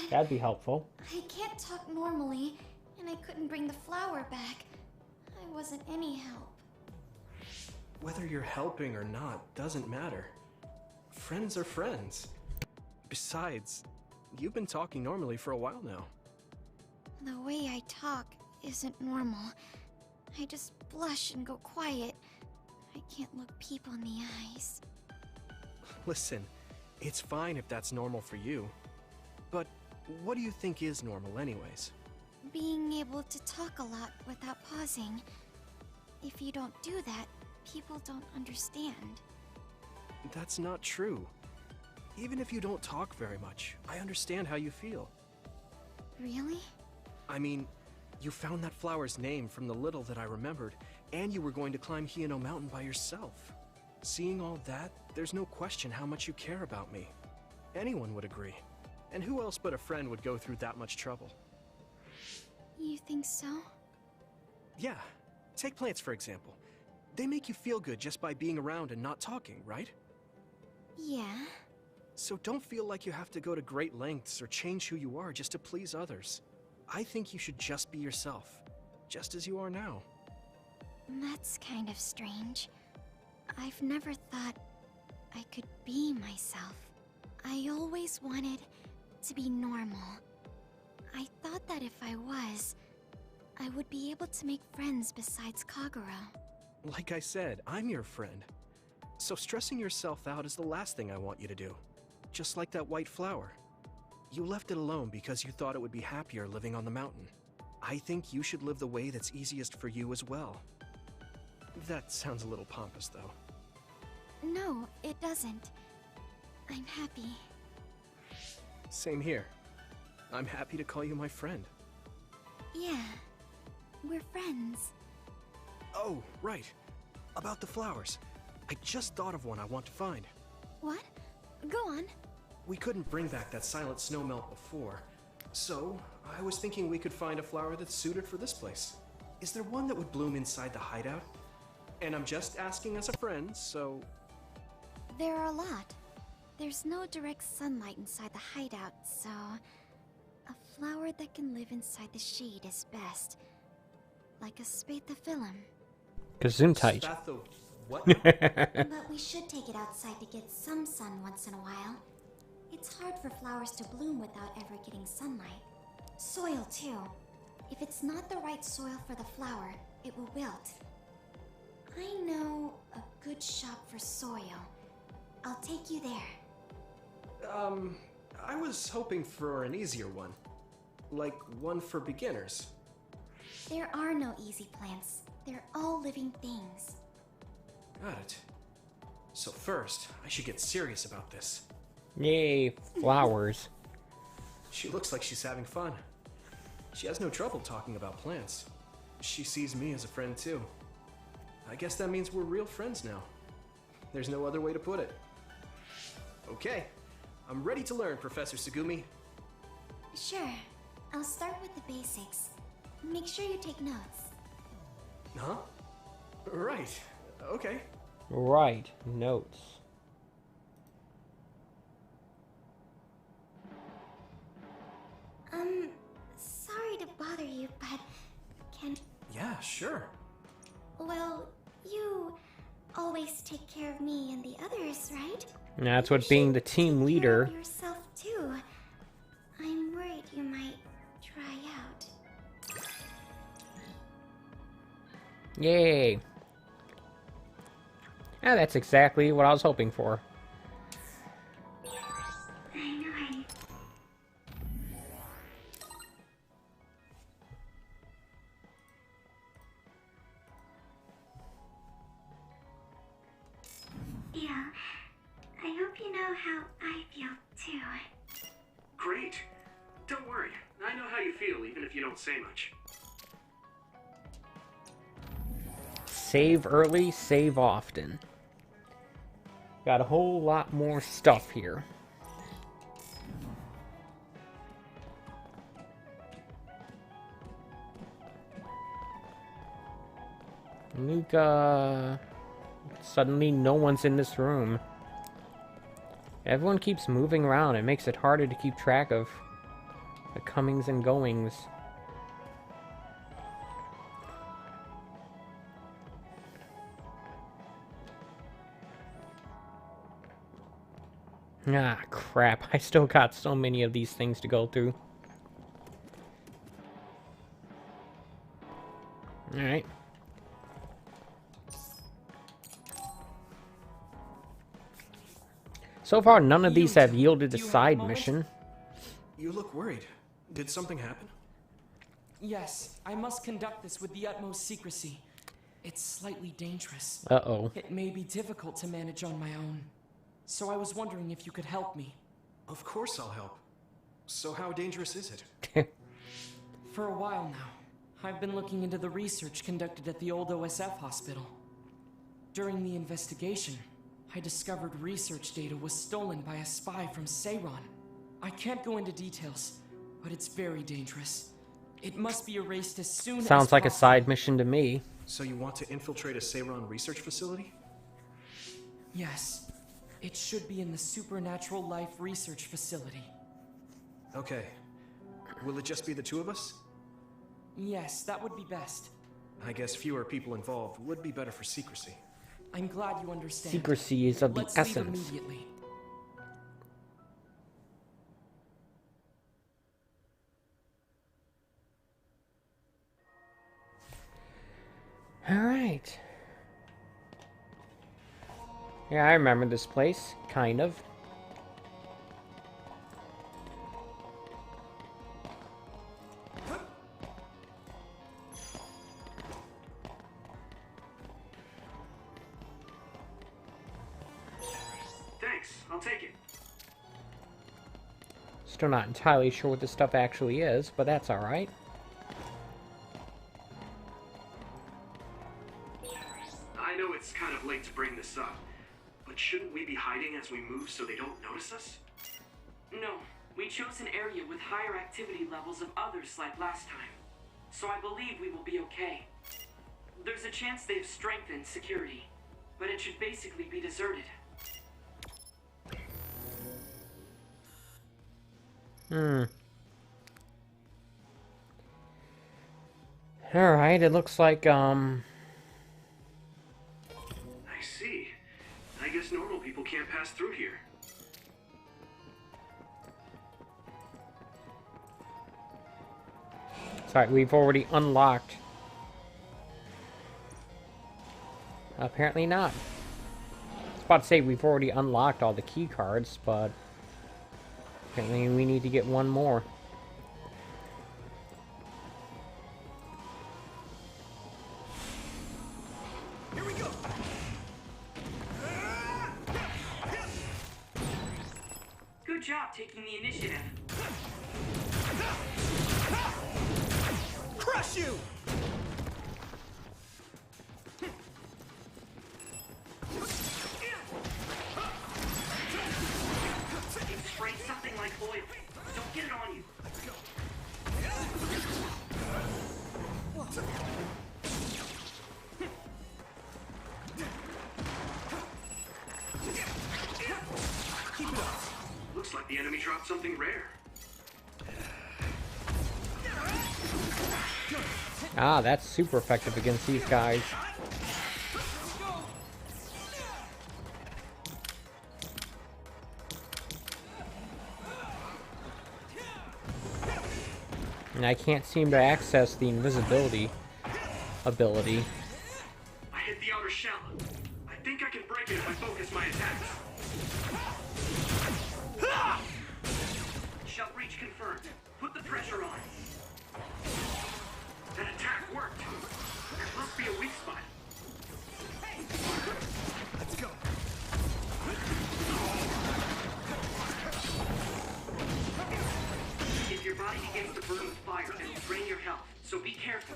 That'd be helpful. I can't talk normally, and I couldn't bring the flower back. I wasn't any help. Whether you're helping or not doesn't matter. Friends are friends. Besides, you've been talking normally for a while now. The way I talk isn't normal. I just blush and go quiet. I can't look people in the eyes. Listen, it's fine if that's normal for you. But what do you think is normal anyways? Being able to talk a lot without pausing. If you don't do that, people don't understand. That's not true. Even if you don't talk very much, I understand how you feel. Really? I mean, you found that flower's name from the little that I remembered, and you were going to climb Hino Mountain by yourself. Seeing all that, there's no question how much you care about me. Anyone would agree. And who else but a friend would go through that much trouble? You think so? Yeah. Take plants, for example. They make you feel good just by being around and not talking, right? Yeah. So don't feel like you have to go to great lengths or change who you are just to please others. I think you should just be yourself, just as you are now. That's kind of strange. I've never thought I could be myself. I always wanted to be normal. I thought that if I was, I would be able to make friends besides Kagura. Like I said, I'm your friend. So stressing yourself out is the last thing I want you to do. Just like that white flower. You left it alone because you thought it would be happier living on the mountain. I think you should live the way that's easiest for you as well. That sounds a little pompous, though. No, it doesn't. I'm happy. Same here. I'm happy to call you my friend. Yeah, we're friends. Oh, right. About the flowers. I just thought of one I want to find. What? Go on. We couldn't bring back that silent snowmelt before, so I was thinking we could find a flower that's suited for this place. Is there one that would bloom inside the hideout? And I'm just asking as a friend, so... There are a lot. There's no direct sunlight inside the hideout, so... A flower that can live inside the shade is best. Like a spathiphyllum. Gesundheit. Spatho... what? But we should take it outside to get some sun once in a while. It's hard for flowers to bloom without ever getting sunlight. Soil, too. If it's not the right soil for the flower, it will wilt. I know a good shop for soil. I'll take you there. I was hoping for an easier one. Like one for beginners. There are no easy plants. They're all living things. Got it. So first, I should get serious about this. Yay, flowers. She looks like she's having fun. She has no trouble talking about plants. She sees me as a friend too. I guess that means we're real friends now. There's no other way to put it. Okay, I'm ready to learn, Professor Tsugumi. Sure. I'll start with the basics. Make sure you take notes. Huh? Right. Okay. Right, notes. Sorry to bother you, but can... Yeah, sure. Well, you always take care of me and the others, right? And that's what being the team leader. Take care of yourself too. I'm worried you might dry out. Yay. Yeah, that's exactly what I was hoping for. Yeah, I hope you know how I feel too. Great. Don't worry. I know how you feel, even if you don't say much. Save early, save often. Got a whole lot more stuff here. Luca... Suddenly no one's in this room. Everyone keeps moving around. It makes it harder to keep track of the comings and goings. Ah, crap. I still got so many of these things to go through. Alright. So far, none of these have yielded a side mission. You look worried. Did something happen? Yes, I must conduct this with the utmost secrecy. It's slightly dangerous. Uh-oh. It may be difficult to manage on my own. So I was wondering if you could help me. Of course I'll help. So how dangerous is it? For a while now, I've been looking into the research conducted at the old OSF hospital. During the investigation, I discovered research data was stolen by a spy from Seiron. I can't go into details, but it's very dangerous. It must be erased as soon as Sounds like a possible. side mission to me. So you want to infiltrate a Seiron research facility? Yes. It should be in the Supernatural Life Research Facility. Okay. Will it just be the two of us? Yes, that would be best. I guess fewer people involved would be better for secrecy. I'm glad you understand. Secrecy is of the Let's essence. leave immediately. Alright. Yeah, I remember this place, kind of. Thanks, I'll take it. Still not entirely sure what this stuff actually is, but that's alright. I know it's kind of late to bring this up, but shouldn't we be hiding as we move so they don't notice us? No, we chose an area with higher activity levels of others like last time. So I believe we will be okay. There's a chance they've strengthened security, but it should basically be deserted. Alright, it looks like, I see. I guess normal people can't pass through here. Sorry, we've already unlocked. Apparently not. I was about to say we've already unlocked all the key cards, but apparently we need to get one more. Here we go. Good job taking the initiative. Crush you! It sprays something like oil. Don't get it on you. Keep it up. Looks like the enemy dropped something rare. Ah, that's super effective against these guys. And I can't seem to access the invisibility ability. I hit the outer shell. I think I can break it if I focus my attacks. Shell breach confirmed. Put the pressure on. That attack worked. There must be a weak spot. Let's go. If your body begins to burn with fire, it'll drain your health, so be careful.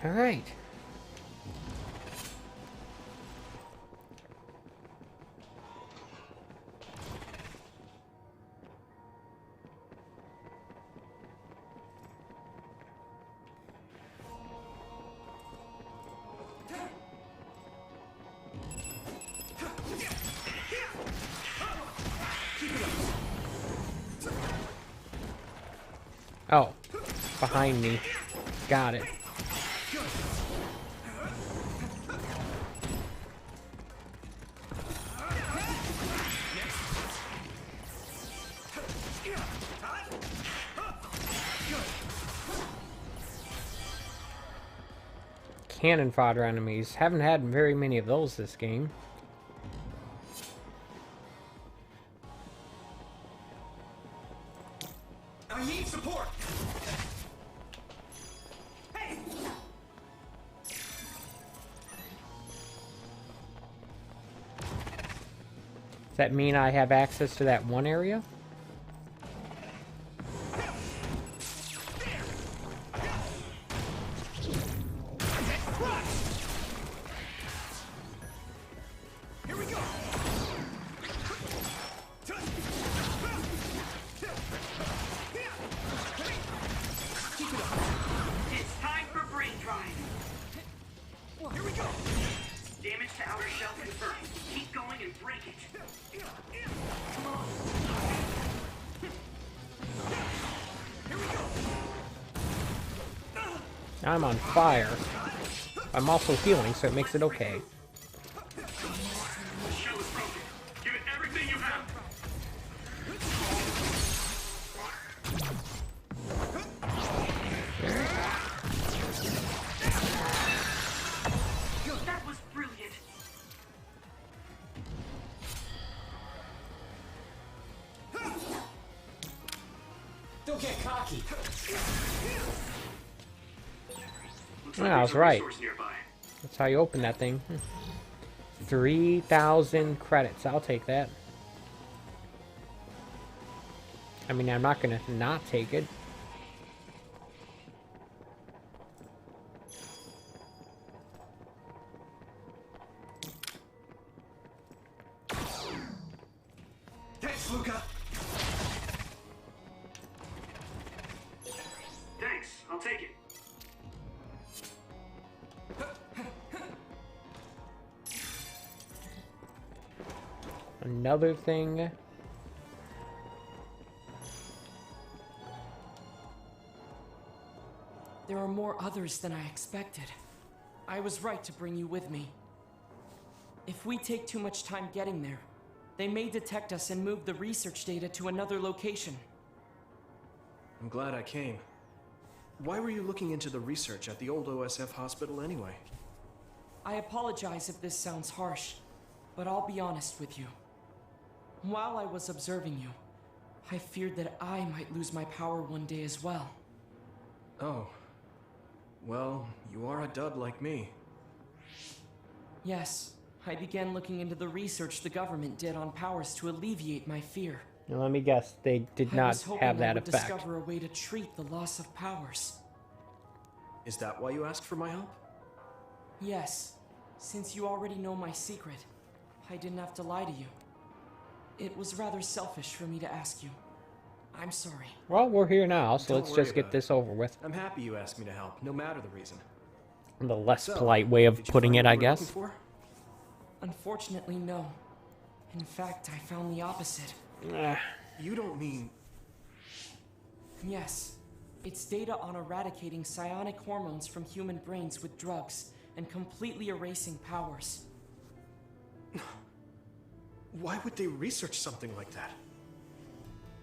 All right. Oh, behind me. Got it. Cannon fodder enemies. Haven't had very many of those this game. I need support. Hey. Does that mean I have access to that one area? I'm on fire. I'm also healing, so it makes it okay. The shell is broken. Give it everything you have. That was brilliant. Don't get cocky. Yeah, I was right. That's how you open that thing. 3,000 credits. I'll take that. I mean, I'm not gonna not take it. Thanks, Luca. Thanks. I'll take it. Another thing. There are more others than I expected. I was right to bring you with me. If we take too much time getting there, they may detect us and move the research data to another location. I'm glad I came. Why were you looking into the research at the old OSF hospital anyway? I apologize if this sounds harsh, But I'll be honest with you. While I was observing you, I feared that I might lose my power one day as well. Oh. Well, you are a dud like me. Yes, I began looking into the research the government did on powers to alleviate my fear. Now, let me guess, they did not have that I would effect. discover a way to treat the loss of powers. Is that why you asked for my help? Yes, since you already know my secret, I didn't have to lie to you. It was rather selfish for me to ask you. I'm sorry. Well, we're here now, so Don't let's worry just get about this over with. I'm happy you asked me to help, no matter the reason. The less So, polite way of did you putting find it, what I you were guess. looking for? Unfortunately, no. In fact, I found the opposite. You don't mean... Yes. It's data on eradicating psionic hormones from human brains with drugs and completely erasing powers. Why would they research something like that?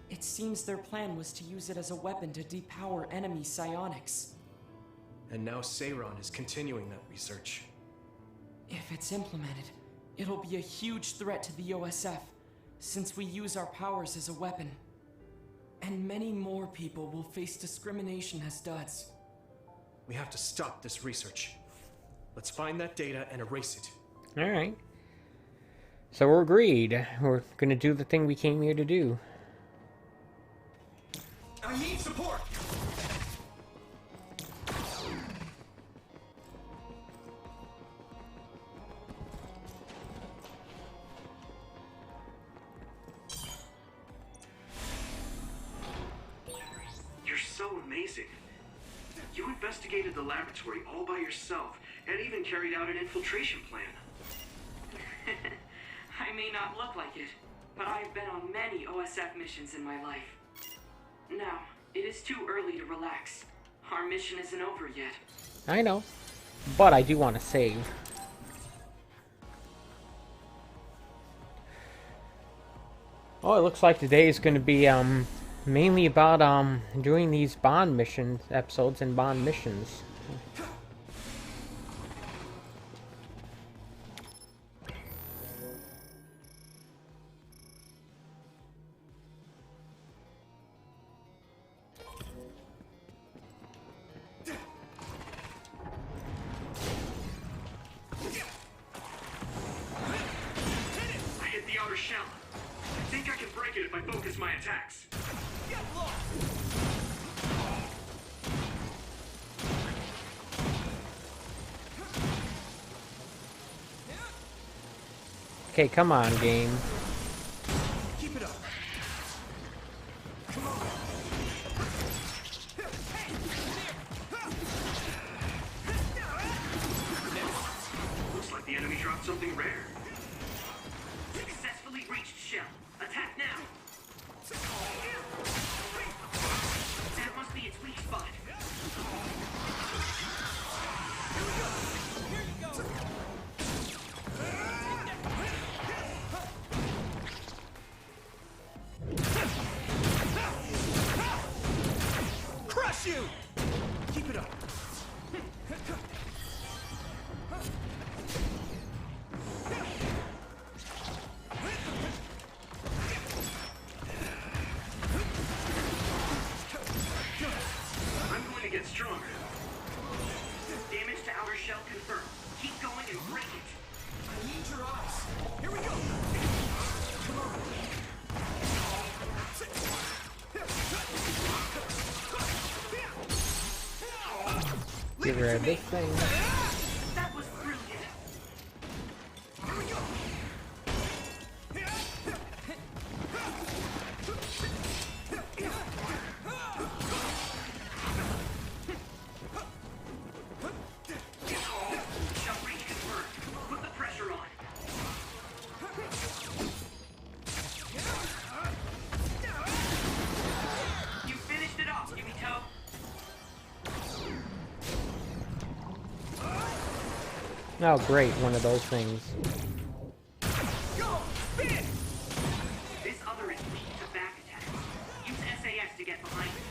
It seems their plan was to use it as a weapon to depower enemy psionics. And now Seiron is continuing that research. If it's implemented, it'll be a huge threat to the OSF, since we use our powers as a weapon. And many more people will face discrimination as duds. We have to stop this research. Let's find that data and erase it. Alright. So we're agreed. We're gonna do the thing we came here to do. I need support! You're so amazing. You investigated the laboratory all by yourself and even carried out an infiltration plan. I may not look like it, but I've been on many OSF missions in my life. Now, it is too early to relax. Our mission isn't over yet. I know. But I do want to save. Oh, it looks like today is going to be mainly about doing these Bond missions, episodes and Bond missions. I hit the outer shell. I think I can break it if I focus my attacks. Okay, come on, game. Keep it up. Come on. Looks like the enemy dropped something rare. Successfully breached shell. Attack now. That must be its weak spot. Crush you! Keep it up. I'm going to get stronger. Damage to outer shell confirmed. Keep going and break it. I need your eyes. Here we go. Come on. Get rid of this thing. That was brilliant. Here we go. Shell breach confirmed. Put the pressure on. You finished it off, Yumito. Oh, great, one of those things. Go! Spin! This other is weak to back attacks. Use SAS to get behind it.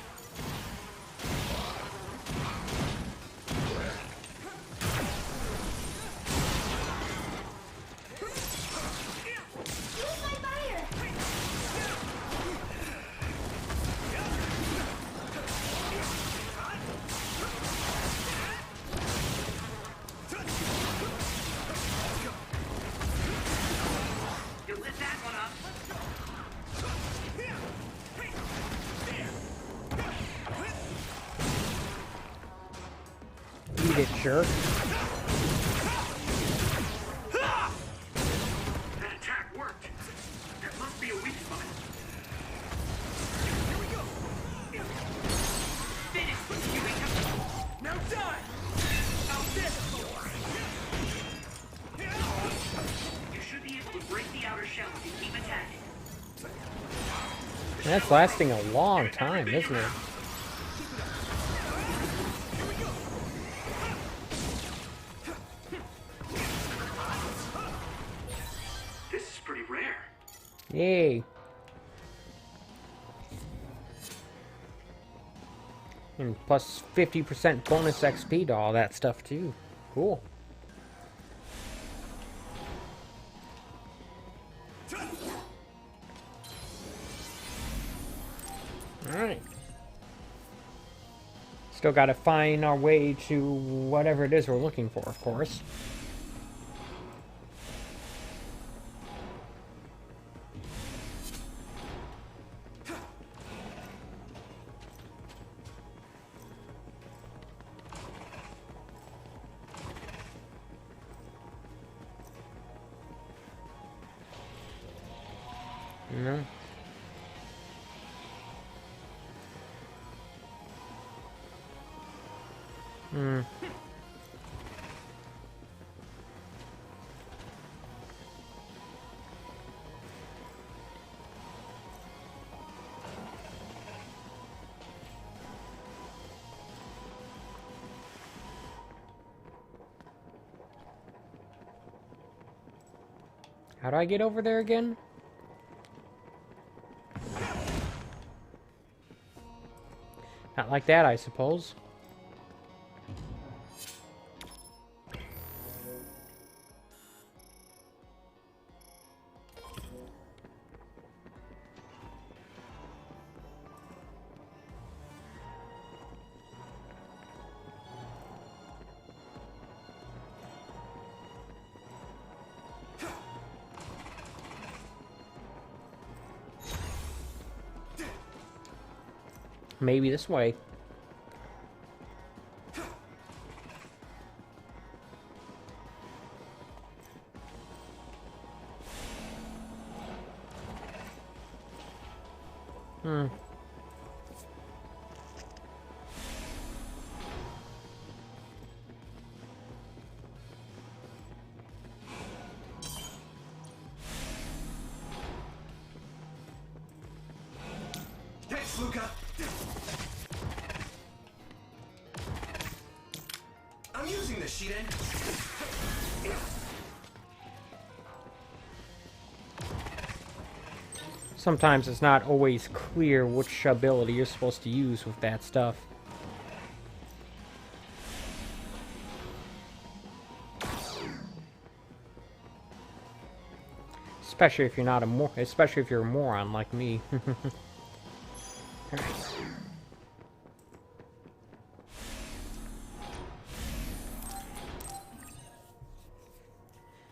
it, jerk. That attack worked. That must be a weak spot. Finish what you ain't. Now die! Out this! You should be able to break the outer shell if you keep attacking. That's lasting a long time, isn't it? This is pretty rare. Yay. And plus 50% bonus XP to all that stuff too. Cool. Alright. Still gotta find our way to whatever it is we're looking for, of course. No. How do I get over there again? Not like that, I suppose. Maybe this way. Thanks, Luca. I'm using this, Shiden. Sometimes it's not always clear which ability you're supposed to use with that stuff. Especially if you're not especially if you're a moron like me.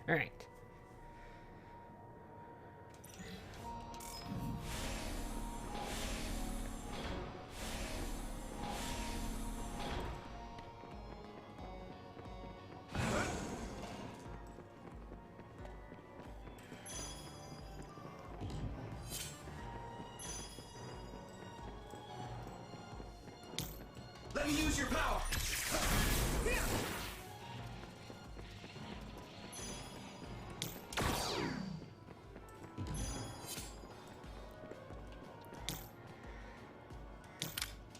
All right. Let me use your power.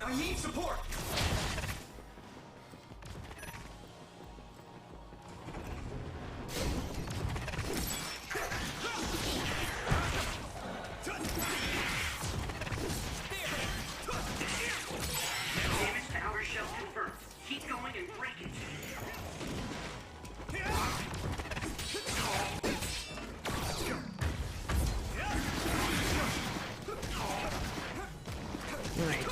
I need support. Damage to outer shell confirmed. Keep going and break it. Right.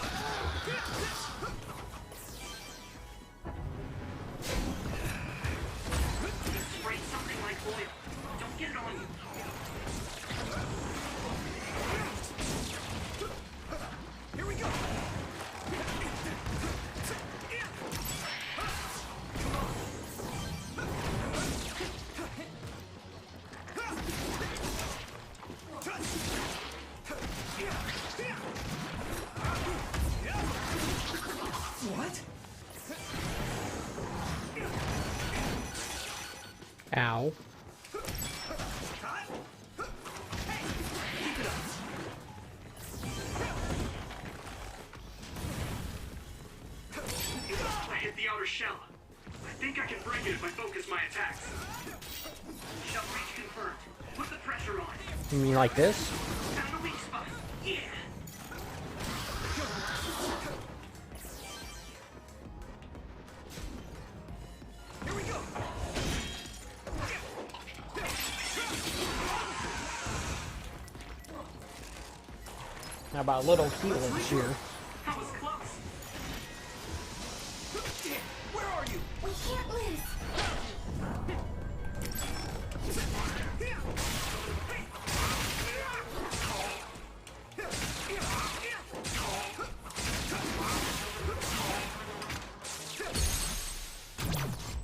shell. I think I can break it if I focus my attacks. Shell breach confirmed. Put the pressure on. You mean like this? Found a weak spot. Yeah. Here we go. How about a little healing here? That was close. Where are you? We can't lose.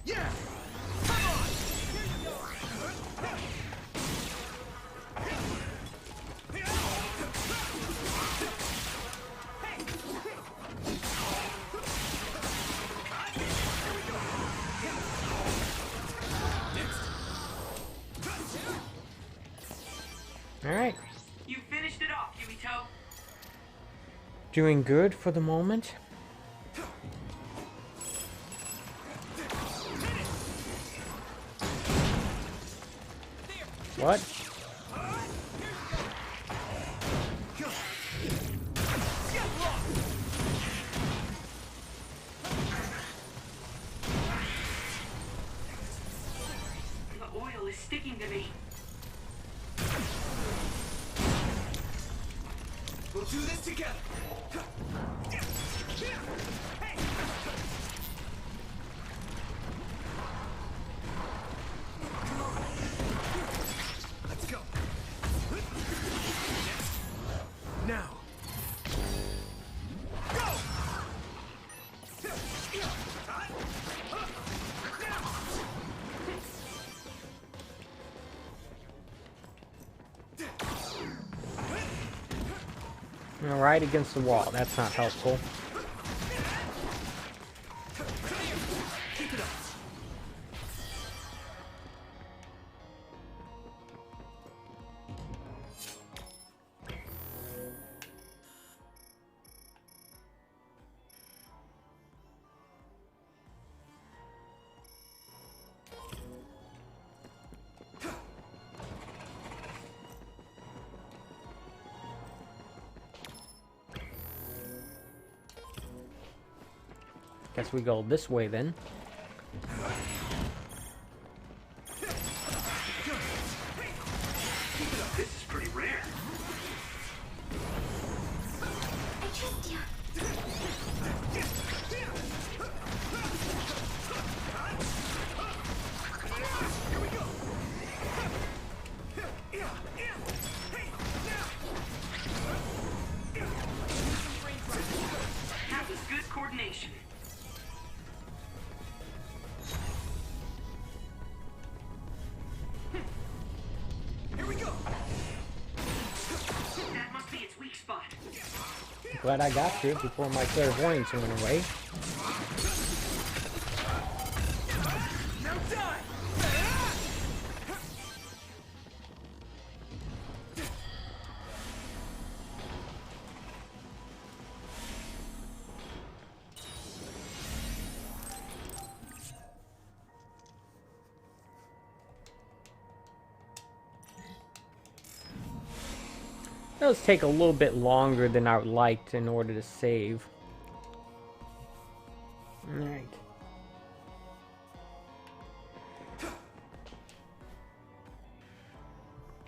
Yeah. Alright. You finished it off, Yumito. Doing good for the moment. What? The oil is sticking to me. We'll do this together. Let's go. Now. Go. Right against the wall. That's not helpful. Keep it up. Guess we go this way then. This is pretty rare. I trust you. Here we go. That was good coordination. Here we go. That must be its weak spot. Glad I got you before my clairvoyance went away. Now die. It does take a little bit longer than I would like in order to save. Alright.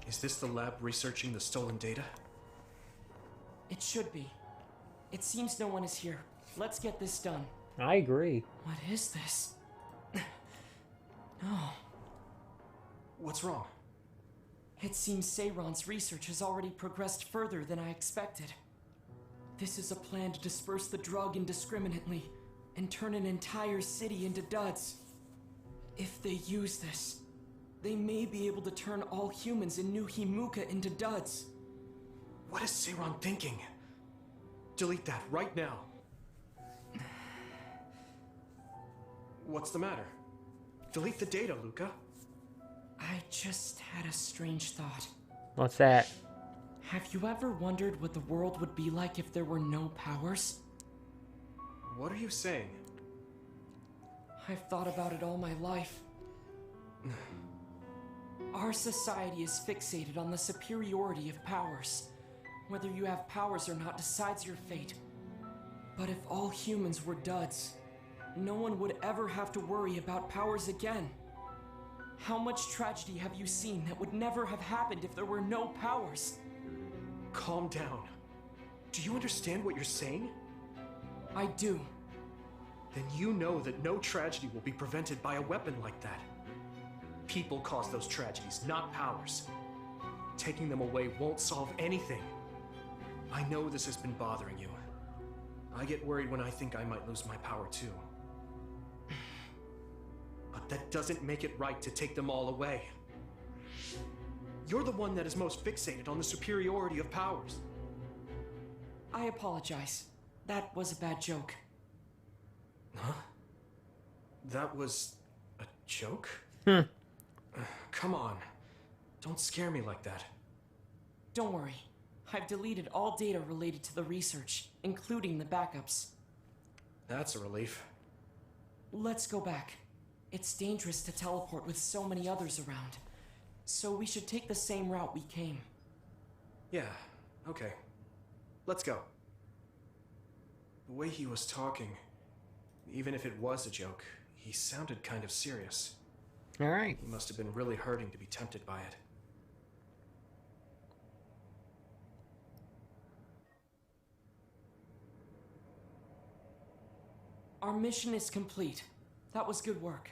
Is this the lab researching the stolen data? It should be. It seems no one is here. Let's get this done. I agree. What is this? No. What's wrong? It seems Seiron's research has already progressed further than I expected. This is a plan to disperse the drug indiscriminately and turn an entire city into duds. If they use this, they may be able to turn all humans in New Himuka into duds. What is Seiron thinking? Delete that right now. What's the matter? Delete the data, Luca. I just had a strange thought. What's that? Have you ever wondered what the world would be like if there were no powers? What are you saying? I've thought about it all my life. Our society is fixated on the superiority of powers. Whether you have powers or not decides your fate. But if all humans were duds, no one would ever have to worry about powers again. How much tragedy have you seen that would never have happened if there were no powers? Calm down. Do you understand what you're saying? I do. Then you know that no tragedy will be prevented by a weapon like that. People cause those tragedies, not powers. Taking them away won't solve anything. I know this has been bothering you. I get worried when I think I might lose my power too. But that doesn't make it right to take them all away. You're the one that is most fixated on the superiority of powers. I apologize. That was a bad joke. Huh? That was a joke? Come on. Don't scare me like that. Don't worry. I've deleted all data related to the research, including the backups. That's a relief. Let's go back. It's dangerous to teleport with so many others around. So we should take the same route we came. Yeah, okay. Let's go. The way he was talking, even if it was a joke, he sounded kind of serious. All right. He must have been really hurting to be tempted by it. Our mission is complete. That was good work.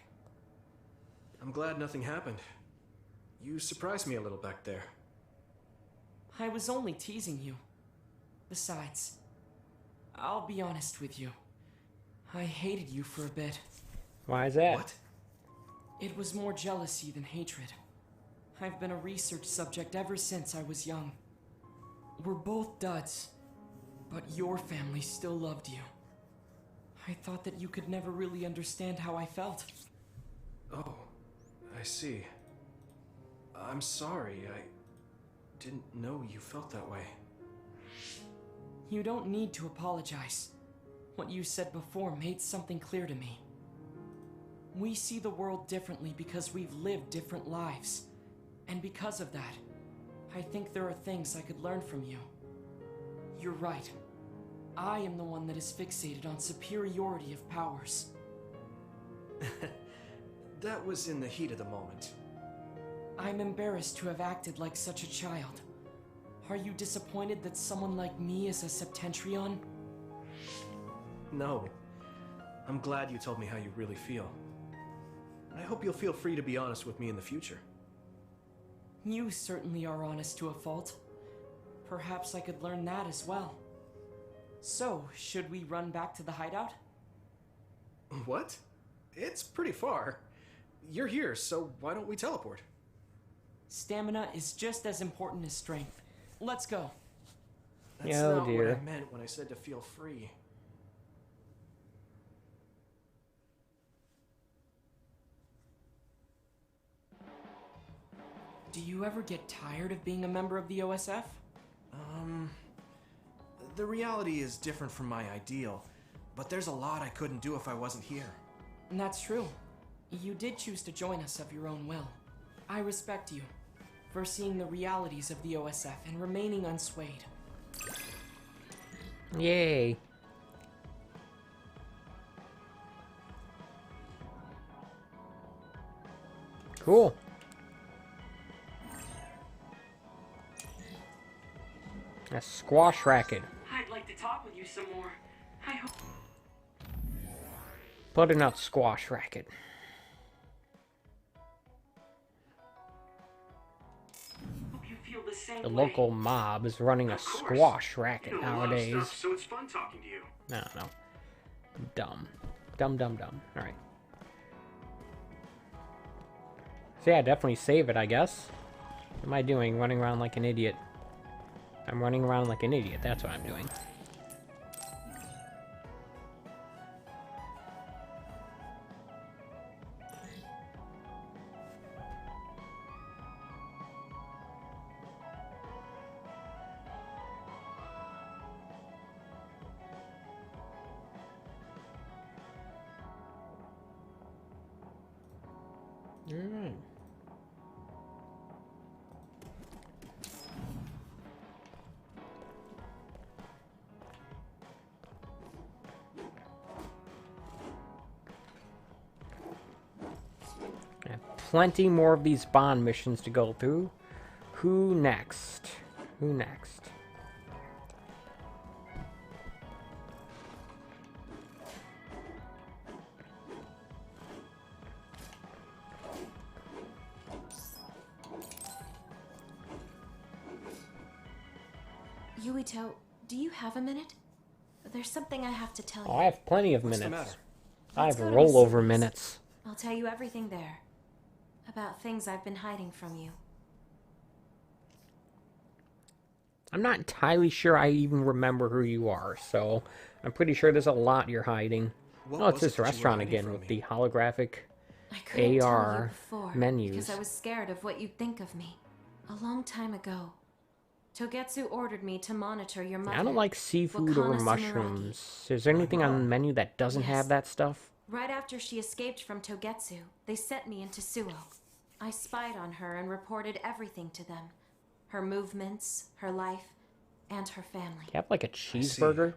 I'm glad nothing happened. You surprised me a little back there. I was only teasing you. Besides, I'll be honest with you. I hated you for a bit. Why is that? What? It was more jealousy than hatred. I've been a research subject ever since I was young. We're both duds, but your family still loved you. I thought that you could never really understand how I felt. Oh, I see. I'm sorry, I didn't know you felt that way. You don't need to apologize. What you said before made something clear to me. We see the world differently because we've lived different lives. And because of that, I think there are things I could learn from you. You're right. I am the one that is fixated on superiority of powers. That was in the heat of the moment. I'm embarrassed to have acted like such a child. Are you disappointed that someone like me is a Septentrion? No. I'm glad you told me how you really feel. I hope you'll feel free to be honest with me in the future. You certainly are honest to a fault. Perhaps I could learn that as well. So, should we run back to the hideout? What? It's pretty far. You're here, so why don't we teleport? Stamina is just as important as strength. Let's go. That's Oh, not dear. what I meant when I said to feel free. Do you ever get tired of being a member of the OSF? The reality is different from my ideal, but there's a lot I couldn't do if I wasn't here. And that's true. You did choose to join us of your own will. I respect you for seeing the realities of the OSF and remaining unswayed. Yay. Cool. A squash racket. I'd like to talk with you some more. I hope. Butternut squash racket. Hope you feel the same The way. local mob is running a Of course. squash racket You know a lot of nowadays. stuff, so it's fun talking to you. I don't know. Dumb. Dumb, dumb, dumb. Alright. So yeah, definitely save it, I guess. What am I doing? Running around like an idiot. I'm running around like an idiot. That's what I'm doing. Alright. Plenty more of these bond missions to go through. Who next? Who next? Yuito, do you have a minute? There's something I have to tell you. Oh, I have plenty of What's the minutes. matter? I Let's have go to the rollover series. minutes. I'll tell you everything there. About things I've been hiding from you. I'm not entirely sure I even remember who you are, so I'm pretty sure there's a lot you're hiding. What Oh, it's was this it that you were restaurant hiding again from with me? the holographic I couldn't tell you AR before menus. because I was scared of what you'd think of me. A long time ago, Togetsu ordered me to monitor your mother. I don't like seafood or Wakana mushrooms. Is there anything on the menu that doesn't Yes. have that stuff? Right after she escaped from Togetsu, they sent me into Suo. I spied on her and reported everything to them. Her movements, her life, and her family. Do you have like a cheeseburger?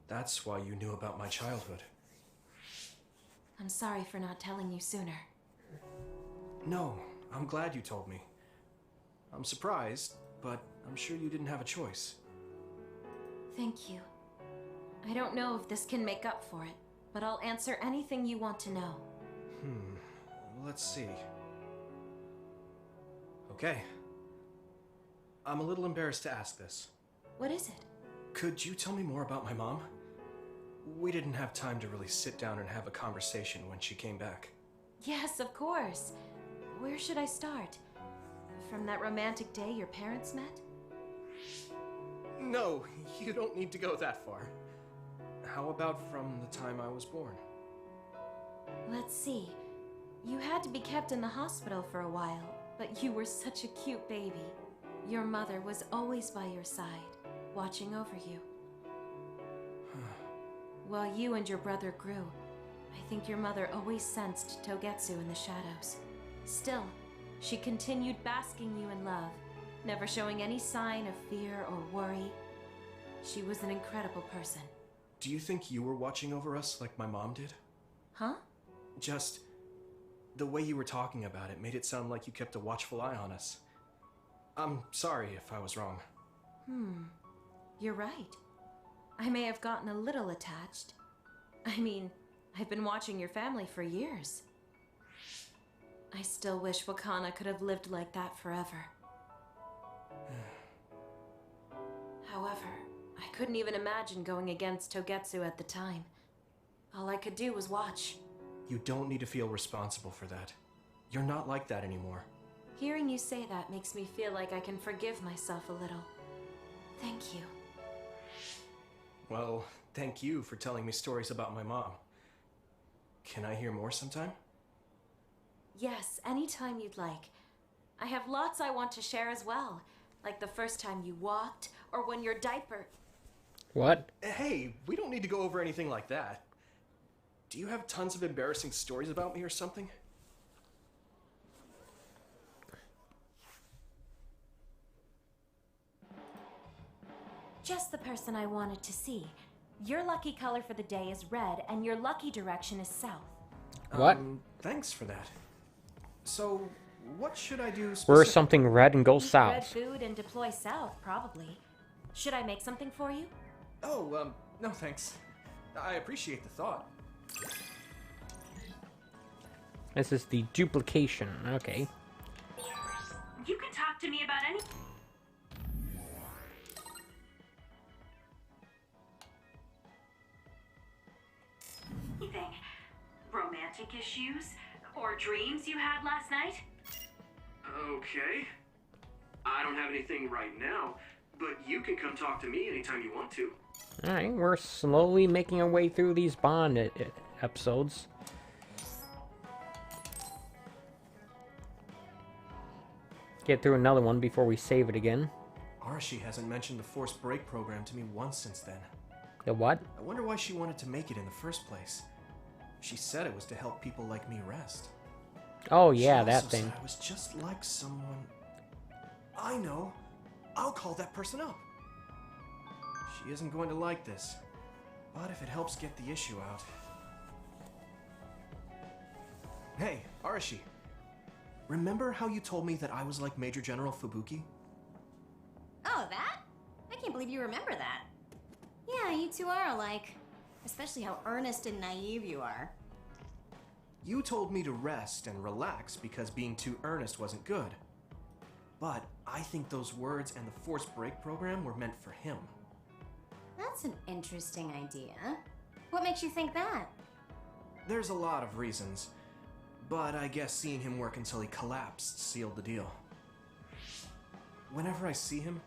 That's why you knew about my childhood. I'm sorry for not telling you sooner. No, I'm glad you told me. I'm surprised, but I'm sure you didn't have a choice. Thank you. I don't know if this can make up for it, but I'll answer anything you want to know. Let's see. Okay. I'm a little embarrassed to ask this. What is it? Could you tell me more about my mom? We didn't have time to really sit down and have a conversation when she came back. Yes, of course. Where should I start? From that romantic day your parents met? No, you don't need to go that far. How about from the time I was born? Let's see. You had to be kept in the hospital for a while, but you were such a cute baby. Your mother was always by your side, watching over you. While you and your brother grew, I think your mother always sensed Togetsu in the shadows. Still, she continued basking you in love, never showing any sign of fear or worry. She was an incredible person. Do you think you were watching over us like my mom did? Huh? Just the way you were talking about it made it sound like you kept a watchful eye on us. I'm sorry if I was wrong. You're right. I may have gotten a little attached. I mean, I've been watching your family for years. I still wish Wakana could have lived like that forever. However, I couldn't even imagine going against Togetsu at the time. All I could do was watch. You don't need to feel responsible for that. You're not like that anymore. Hearing you say that makes me feel like I can forgive myself a little. Thank you. Well, thank you for telling me stories about my mom. Can I hear more sometime? Yes, anytime you'd like. I have lots I want to share as well, like the first time you walked, or when your diaper... What? Hey, we don't need to go over anything like that. Do you have tons of embarrassing stories about me or something? Just the person I wanted to see. Your lucky color for the day is red, and your lucky direction is south. What? Thanks for that. So, what should I do Where's something red and go Eat red south? food and deploy south, probably. Should I make something for you? Oh, no thanks. I appreciate the thought. This is the duplication. Okay. You can talk to me about anything. Romantic issues or dreams you had last night? Okay. I don't have anything right now, but you can come talk to me anytime you want to. Alright, we're slowly making our way through these Bond episodes. Get through another one before we save it again. Arashi hasn't mentioned the forced break program to me once since then. The what? I wonder why she wanted to make it in the first place. She said it was to help people like me rest. Oh She yeah, also that said thing. I was just like someone. I know. I'll call that person up. She isn't going to like this, but if it helps get the issue out. Hey, Arashi. Remember how you told me that I was like Major General Fubuki? Oh, that? I can't believe you remember that. Yeah, you two are alike. Especially how earnest and naive you are. You told me to rest and relax because being too earnest wasn't good. But I think those words and the forced break program were meant for him. That's an interesting idea. What makes you think that? There's a lot of reasons, but I guess seeing him work until he collapsed sealed the deal. Whenever I see him,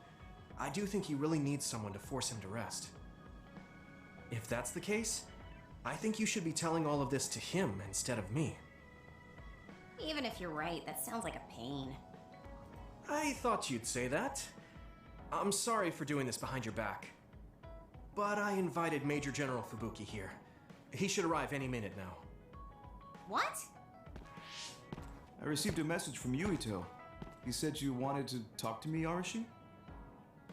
I do think he really needs someone to force him to rest. If that's the case, I think you should be telling all of this to him instead of me. Even if you're right, that sounds like a pain. I thought you'd say that. I'm sorry for doing this behind your back. But I invited Major General Fubuki here. He should arrive any minute now. What? I received a message from Yuito. He said you wanted to talk to me, Arashi?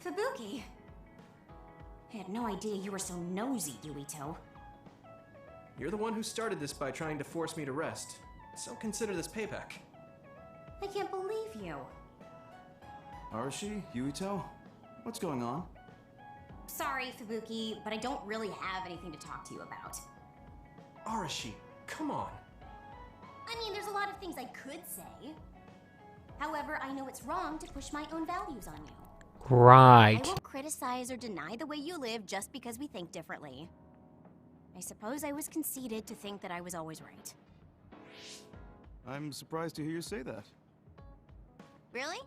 Fubuki? I had no idea you were so nosy, Yuito. You're the one who started this by trying to force me to rest, so consider this payback. I can't believe you. Arashi? Yuito? What's going on? Sorry, Fubuki, but I don't really have anything to talk to you about. Arashi, come on. I mean, there's a lot of things I could say. However, I know it's wrong to push my own values on you. Right. I won't criticize or deny the way you live just because we think differently. I suppose I was conceited to think that I was always right. I'm surprised to hear you say that. Really?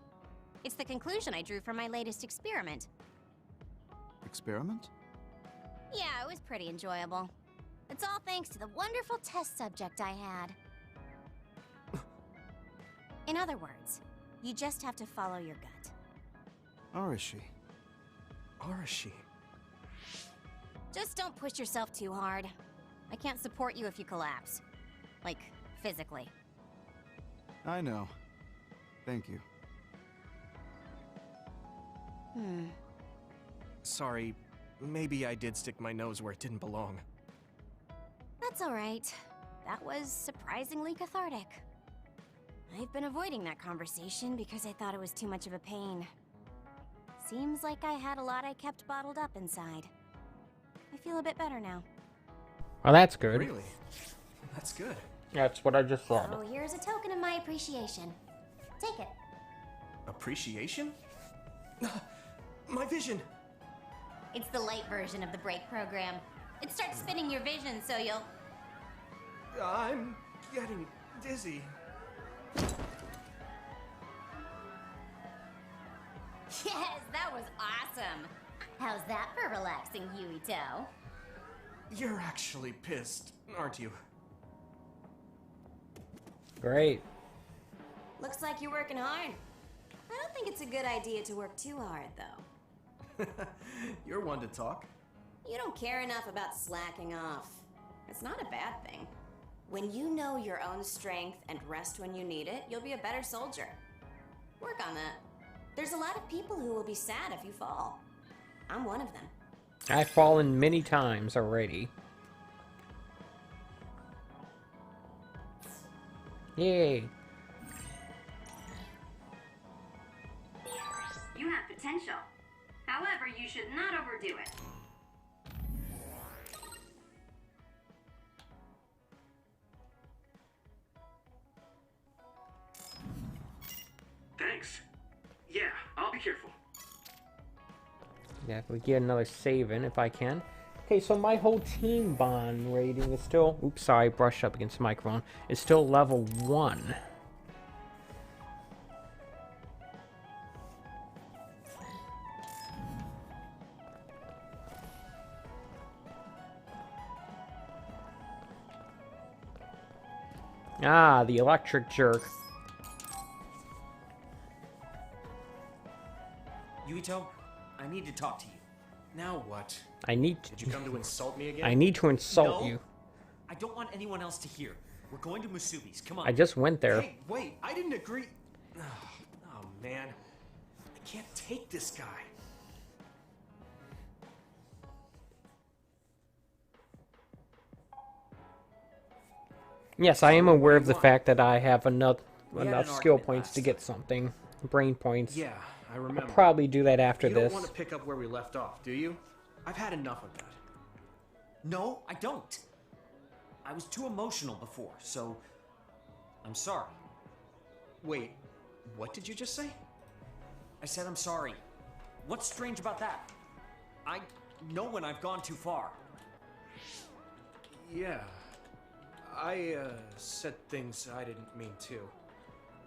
It's the conclusion I drew from my latest experiment. Experiment? Yeah, it was pretty enjoyable. It's all thanks to the wonderful test subject I had. In other words, you just have to follow your gut. Arashi. Arashi. Just don't push yourself too hard. I can't support you if you collapse. Like, physically. I know. Thank you. Sorry, maybe I did stick my nose where it didn't belong. That's alright. That was surprisingly cathartic. I've been avoiding that conversation because I thought it was too much of a pain. Seems like I had a lot I kept bottled up inside. I feel a bit better now. Well, that's good. Really? That's good. That's what I just said. So here's a token of my appreciation. Take it. Appreciation? My vision! It's the light version of the break program. It starts spinning your vision so you'll... I'm getting dizzy. Yes, that was awesome! How's that for relaxing, Yuito? You're actually pissed, aren't you? Great. Looks like you're working hard. I don't think it's a good idea to work too hard, though. You're one to talk. You don't care enough about slacking off. It's not a bad thing. When you know your own strength and rest when you need it, you'll be a better soldier. Work on that. There's a lot of people who will be sad if you fall. I'm one of them. I've fallen many times already. Yay. You have potential. However, you should not overdo it. Thanks. Yeah, I'll be careful. Yeah, if we get another save in, if I can. Okay, so my whole team bond rating is still... Oops, sorry, brushed up against the microphone. Is still level 1. Ah, the electric jerk. Yuito, I need to talk to you. Now what? I need to... Did you come to insult me again? I need to insult No, you. I don't want anyone else to hear. We're going to Musubi's. Come on. I just went there. Hey, wait, I didn't agree. Oh, man. I can't take this guy. Yes, I am aware of the fact that I have enough had enough an skill argument points to get something. Brain points. Yeah, I remember. I'll probably do that after you this. You don't want to pick up where we left off, do you? I've had enough of that. No, I don't. I was too emotional before, so I'm sorry. Wait, what did you just say? I said I'm sorry. What's strange about that? I know when I've gone too far. Yeah. I said things I didn't mean to.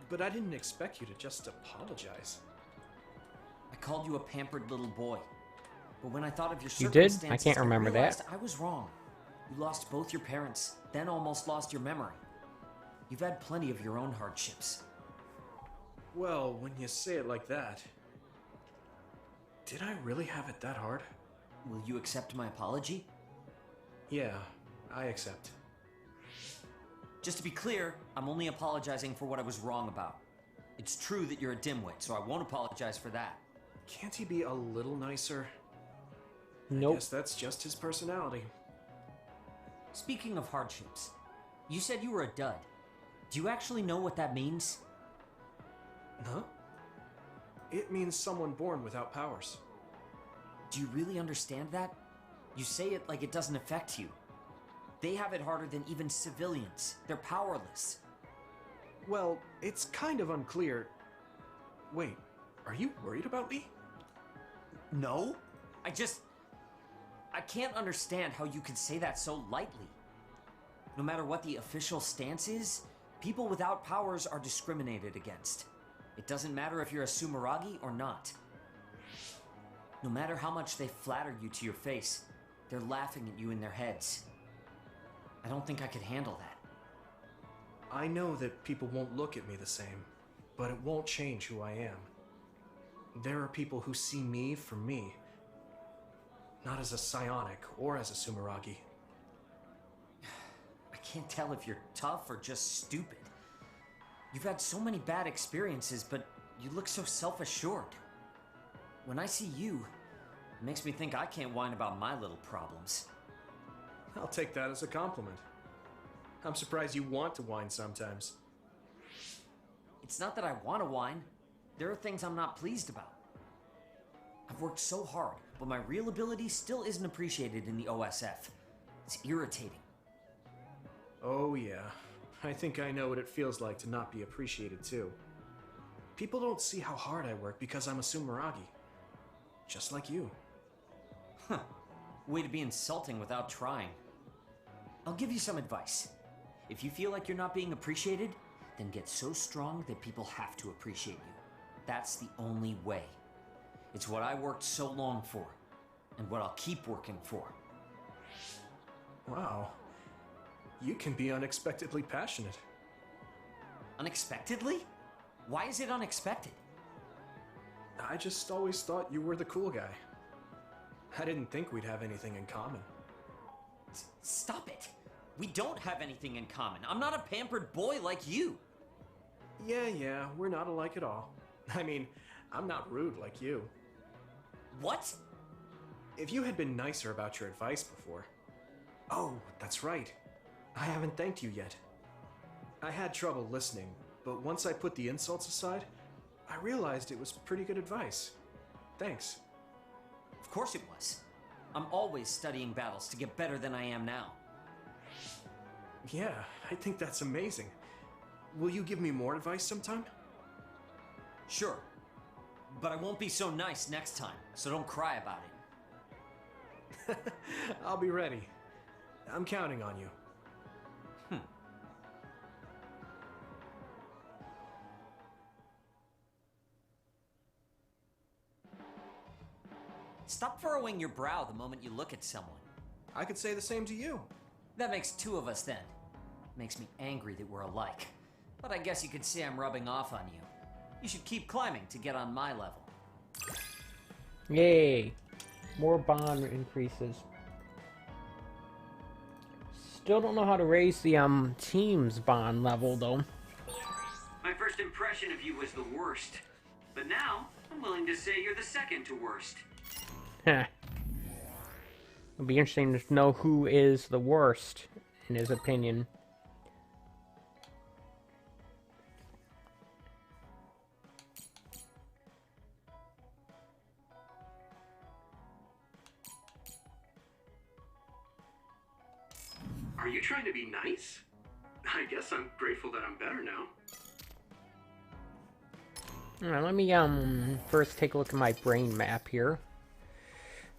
But I didn't expect you to just apologize. I called you a pampered little boy. But when I thought of your You did? circumstances, I can't remember realized that. I was wrong. You lost both your parents, then almost lost your memory. You've had plenty of your own hardships. Well, when you say it like that... Did I really have it that hard? Will you accept my apology? Yeah, I accept. Just to be clear, I'm only apologizing for what I was wrong about. It's true that you're a dimwit, so I won't apologize for that. Can't he be a little nicer? Nope. I guess that's just his personality. Speaking of hardships, you said you were a dud. Do you actually know what that means? Huh? It means someone born without powers. Do you really understand that? You say it like it doesn't affect you. They have it harder than even civilians. They're powerless. Well, it's kind of unclear. Wait, are you worried about me? No. I can't understand how you could say that so lightly. No matter what the official stance is, people without powers are discriminated against. It doesn't matter if you're a Sumeragi or not. No matter how much they flatter you to your face, they're laughing at you in their heads. I don't think I could handle that. I know that people won't look at me the same, but it won't change who I am. There are people who see me for me, not as a psionic or as a Sumeragi. I can't tell if you're tough or just stupid. You've had so many bad experiences, but you look so self-assured. When I see you, it makes me think I can't whine about my little problems. I'll take that as a compliment. I'm surprised you want to whine sometimes. It's not that I want to whine. There are things I'm not pleased about. I've worked so hard, but my real ability still isn't appreciated in the OSF. It's irritating. Oh yeah, I think I know what it feels like to not be appreciated too. People don't see how hard I work because I'm a Sumeragi. Just like you. Huh. Way to be insulting without trying. I'll give you some advice. If you feel like you're not being appreciated, then get so strong that people have to appreciate you. That's the only way. It's what I worked so long for, and what I'll keep working for. Wow. You can be unexpectedly passionate. Unexpectedly? Why is it unexpected? I just always thought you were the cool guy. I didn't think we'd have anything in common. Stop it! We don't have anything in common. I'm not a pampered boy like you. Yeah, we're not alike at all. I mean, I'm not rude like you. What? If you had been nicer about your advice before... Oh, that's right. I haven't thanked you yet. I had trouble listening, but once I put the insults aside, I realized it was pretty good advice. Thanks. Of course it was. I'm always studying battles to get better than I am now. Yeah, I think that's amazing. Will you give me more advice sometime? Sure. But I won't be so nice next time, so don't cry about it. I'll be ready. I'm counting on you. Stop furrowing your brow the moment you look at someone. I could say the same to you. That makes two of us then. Makes me angry that we're alike. But I guess you could say I'm rubbing off on you. You should keep climbing to get on my level. Yay! More bond increases. Still don't know how to raise the team's bond level though. My first impression of you was the worst. But now, I'm willing to say you're the second to worst. Heh. It'll be interesting to know who is the worst, in his opinion. Are you trying to be nice? I guess I'm grateful that I'm better now. Alright, let me first take a look at my brain map here.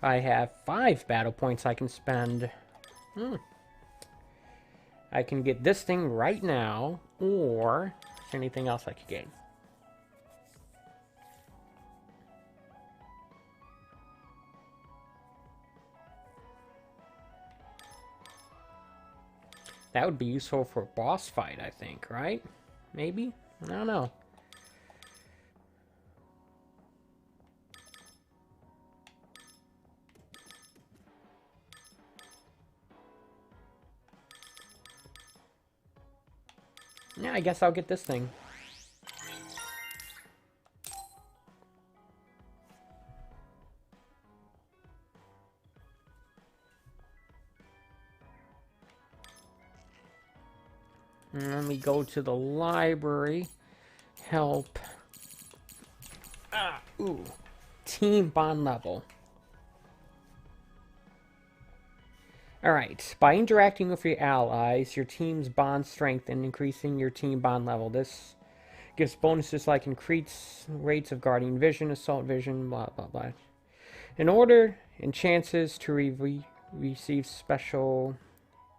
I have 5 battle points I can spend. I can get this thing right now, or is there anything else I could get? That would be useful for a boss fight, I think, right? Maybe? I don't know. Yeah, I guess I'll get this thing. And let me go to the library. Help. Ooh. Team bond level. Alright. By interacting with your allies, your team's bond strength and increasing your team bond level. This gives bonuses like increased rates of guardian vision, assault vision, blah blah blah. In order and chances to receive special...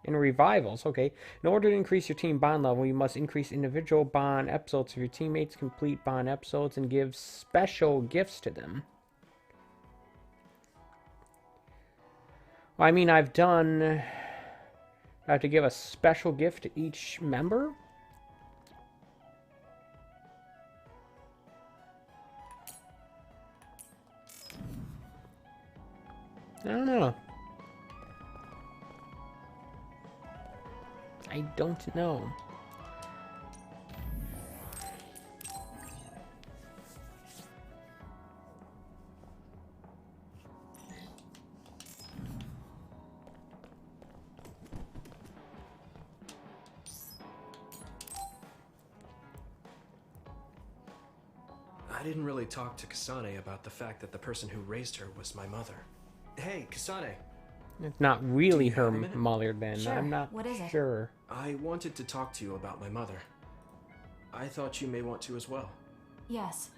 In revivals, okay. In order to increase your team bond level, you must increase individual bond episodes of your teammates, complete bond episodes, and give special gifts to them. Well, I mean, I've done... I have to give a special gift to each member? I don't know. I don't know. I didn't really talk to Kasane about the fact that the person who raised her was my mother. Hey, Kasane. It's not really her mother then. Sure. I'm not What is it? sure. I wanted to talk to you about my mother. I thought you may want to as well. Yes.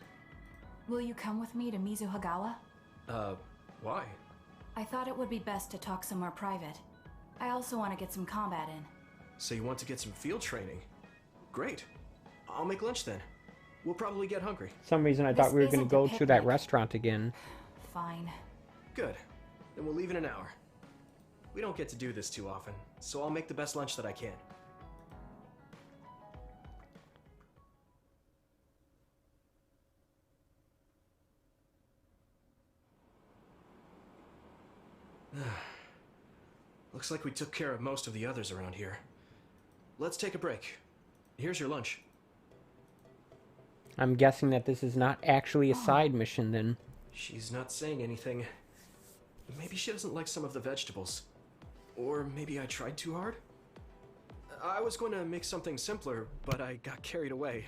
Will you come with me to Mizuhagawa? Why? I thought it would be best to talk somewhere private. I also want to get some combat in. So you want to get some field training? Great. I'll make lunch then. We'll probably get hungry. For some reason I thought we were going to go to that restaurant again. Fine. Good. Then we'll leave in an hour. We don't get to do this too often, so I'll make the best lunch that I can. Looks like we took care of most of the others around here. Let's take a break. Here's your lunch. I'm guessing that this is not actually a side mission then. She's not saying anything. Maybe she doesn't like some of the vegetables. Or maybe I tried too hard? I was going to make something simpler, but I got carried away.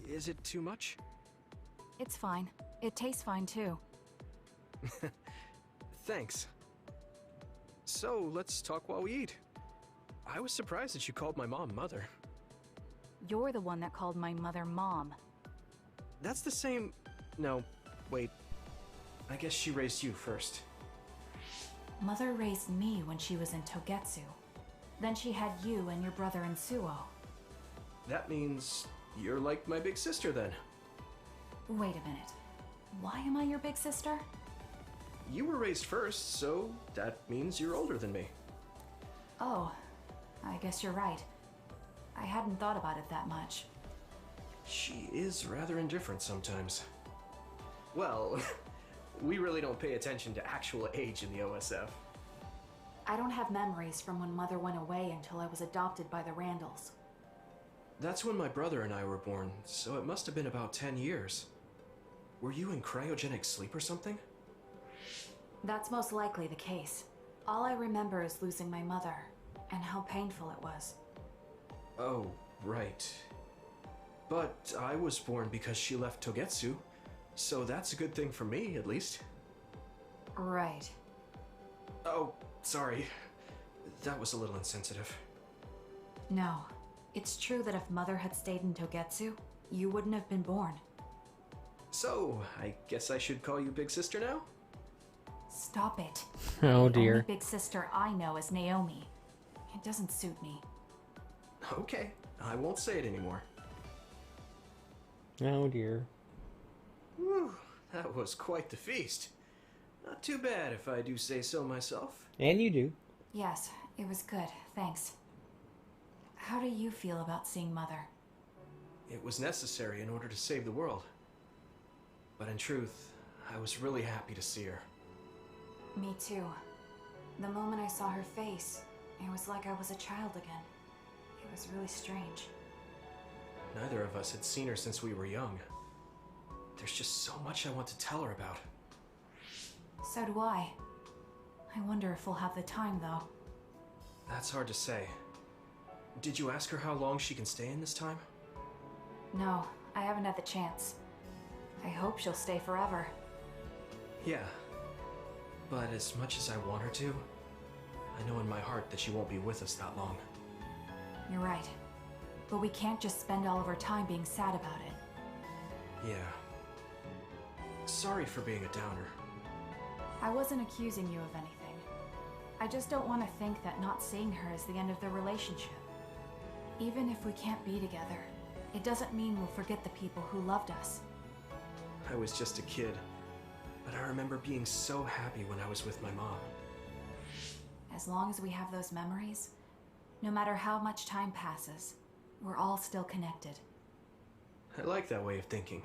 Is it too much? It's fine. It tastes fine too. Thanks. So, let's talk while we eat. I was surprised that you called my mom Mother. You're the one that called my mother Mom. That's the same... No, wait. I guess she raised you first. Mother raised me when she was in Togetsu. Then she had you and your brother in Suo. That means you're like my big sister then. Wait a minute. Why am I your big sister? You were raised first, so that means you're older than me. Oh, I guess you're right. I hadn't thought about it that much. She is rather indifferent sometimes. Well, we really don't pay attention to actual age in the OSF. I don't have memories from when Mother went away until I was adopted by the Randalls. That's when my brother and I were born, so it must have been about 10 years. Were you in cryogenic sleep or something? That's most likely the case. All I remember is losing my mother, and how painful it was. Oh, right. But I was born because she left Togetsu, so that's a good thing for me, at least. Right. Oh, sorry. That was a little insensitive. No. It's true that if Mother had stayed in Togetsu, you wouldn't have been born. So, I guess I should call you Big Sister now? Stop it. Oh The dear. only big sister I know is Naomi. It doesn't suit me. Okay, I won't say it anymore. Oh dear. Whew, that was quite the feast. Not too bad if I do say so myself. And you do. Yes, it was good, thanks. How do you feel about seeing Mother? It was necessary in order to save the world. But in truth, I was really happy to see her. Me too. The moment I saw her face, it was like I was a child again. It was really strange. Neither of us had seen her since we were young. There's just so much I want to tell her about. So do I. I wonder if we'll have the time, though. That's hard to say. Did you ask her how long she can stay in this time? No, I haven't had the chance. I hope she'll stay forever. Yeah. But as much as I want her to, I know in my heart that she won't be with us that long. You're right. But we can't just spend all of our time being sad about it. Yeah. Sorry for being a downer. I wasn't accusing you of anything. I just don't want to think that not seeing her is the end of the relationship. Even if we can't be together, it doesn't mean we'll forget the people who loved us. I was just a kid, but I remember being so happy when I was with my mom. As long as we have those memories, no matter how much time passes, we're all still connected. I like that way of thinking.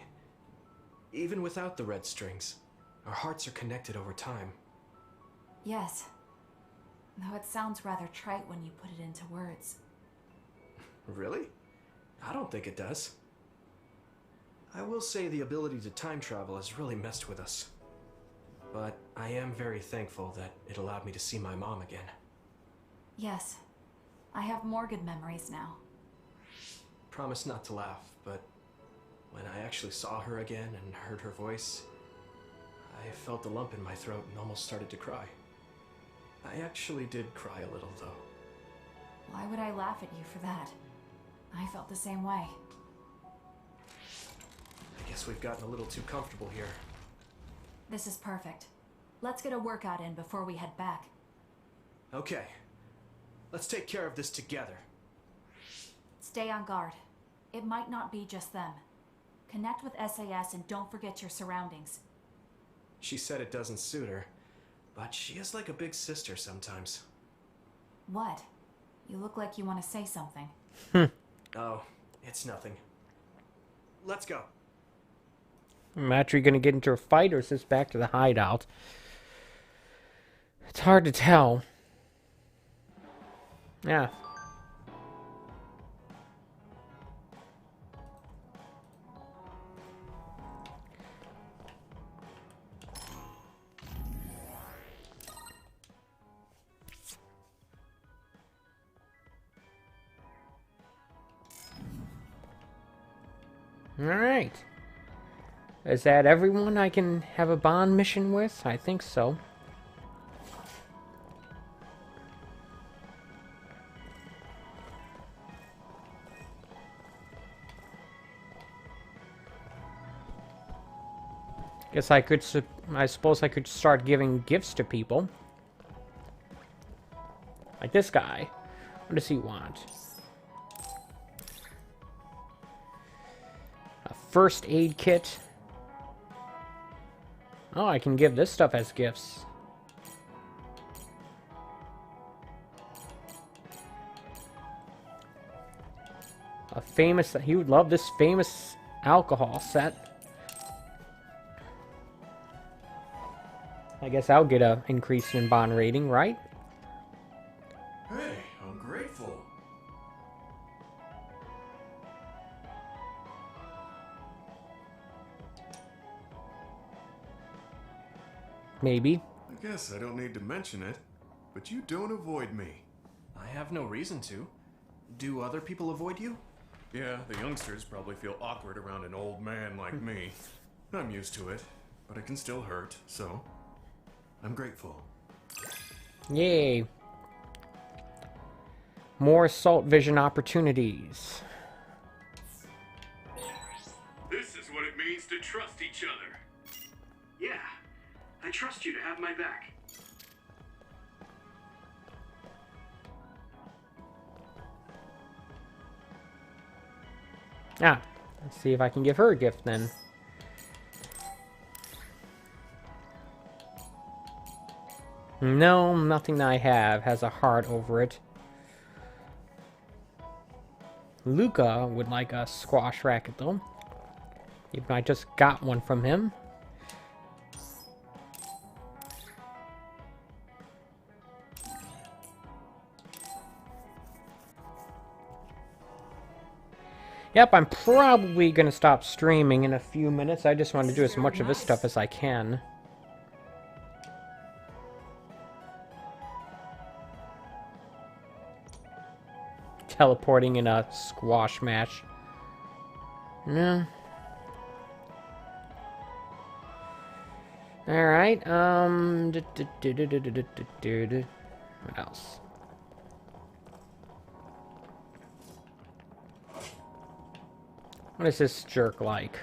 Even without the red strings, our hearts are connected over time. Yes. Though it sounds rather trite when you put it into words. Really? I don't think it does. I will say the ability to time travel has really messed with us. But I am very thankful that it allowed me to see my mom again. Yes. I have more good memories now. Promise not to laugh, but when I actually saw her again and heard her voice, I felt a lump in my throat and almost started to cry. I actually did cry a little, though. Why would I laugh at you for that? I felt the same way. I guess we've gotten a little too comfortable here. This is perfect. Let's get a workout in before we head back. Okay. Let's take care of this together. Stay on guard. It might not be just them. Connect with SAS and don't forget your surroundings. She said it doesn't suit her, but she is like a big sister sometimes. What? You look like you want to say something. Oh, it's nothing. Let's go. After you're gonna get into a fight, or is this back to the hideout? It's hard to tell. Yeah. Alright. Is that everyone I can have a bond mission with? I think so. Guess I could, I suppose I could start giving gifts to people. Like this guy. What does he want? A first aid kit. Oh, I can give this stuff as gifts. A famous, he would love this famous alcohol set. I guess I'll get a increase in bond rating, right? maybe. I guess I don't need to mention it, but you don't avoid me. I have no reason to. Do other people avoid you? Yeah, the youngsters probably feel awkward around an old man like me. I'm used to it, but it can still hurt, so I'm grateful. Yay. More assault vision opportunities. This is what it means to trust each other. Yeah, I trust you to have my back. Ah, let's see if I can give her a gift then. No, nothing that I have has a heart over it. Luca would like a squash racket though. Even though I just got one from him. Yep, I'm probably going to stop streaming in a few minutes. I just want to do as much of this stuff as I can. Teleporting in a squash match. No. Alright, what else? What is this jerk like?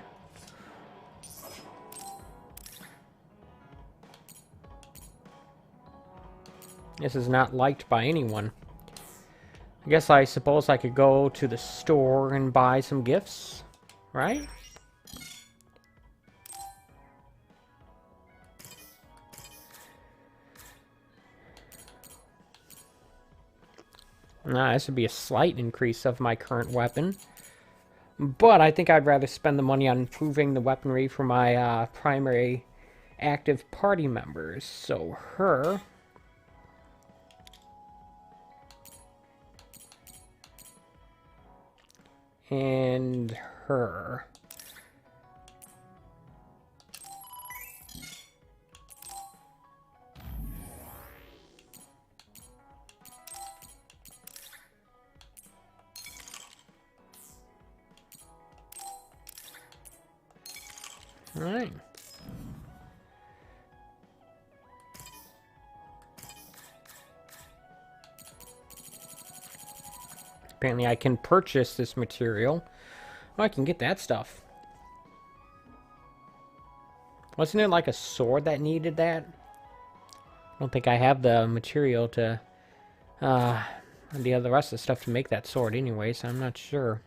This is not liked by anyone. I suppose I could go to the store and buy some gifts, right? Nah, this would be a slight increase of my current weapon. But I think I'd rather spend the money on improving the weaponry for my primary active party members. So her. And her. Alright. Apparently I can purchase this material. Oh, I can get that stuff. Wasn't it like a sword that needed that? I don't think I have the material to... the rest of the stuff to make that sword anyway, so I'm not sure.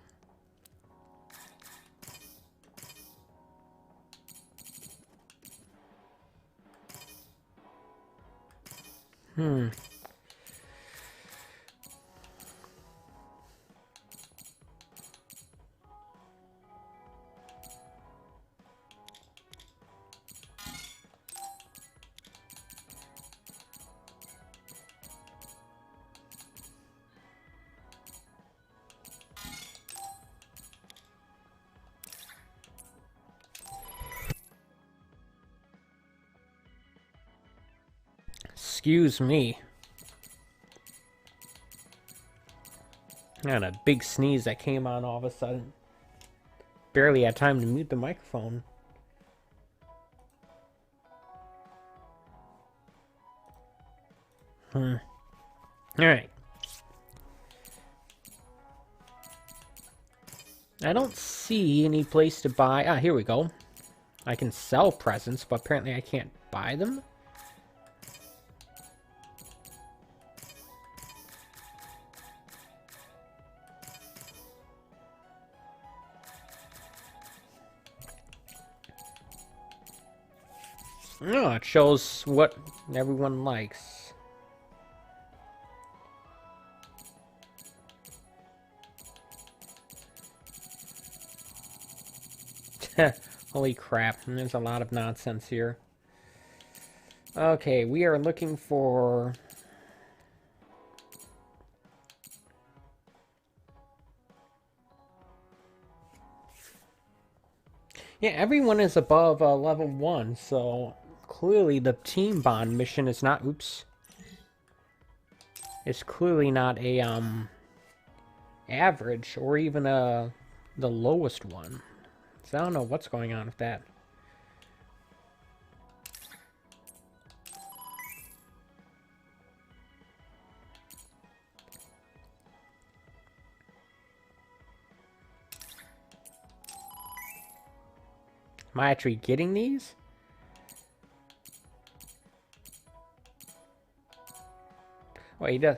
Excuse me. I had a big sneeze that came on all of a sudden. Barely had time to mute the microphone. Alright. I don't see any place to buy... Ah, here we go. I can sell presents, but apparently I can't buy them. No, it shows what everyone likes. Holy crap, there's a lot of nonsense here. Okay, we are looking for... Yeah, everyone is above level 1, so... clearly the team bond mission is not, oops. It's clearly not a, average, or even, the lowest one. So I don't know what's going on with that. Am I actually getting these? Wait, he does.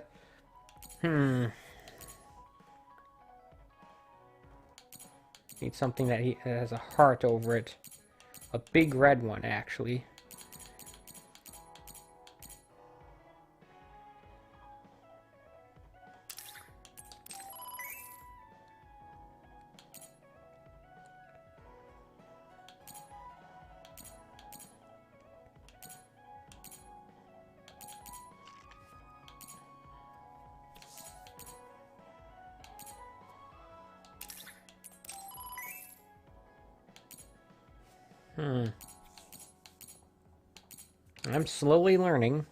Need something that has a heart over it. A big red one, actually. I'm slowly learning.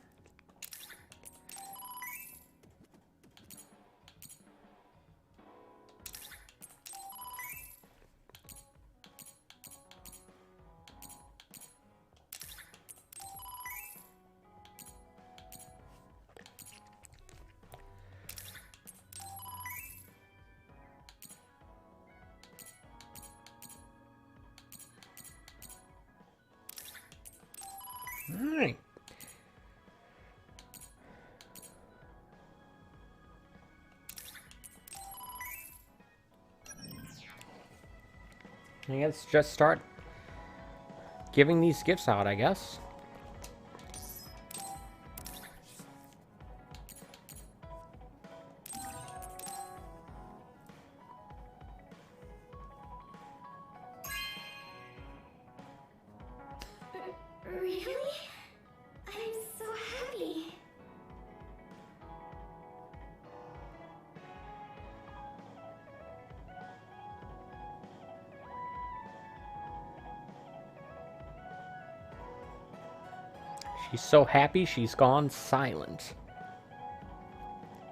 Alright. Let's just start giving these gifts out, I guess. Really? I'm so happy. She's so happy she's gone silent.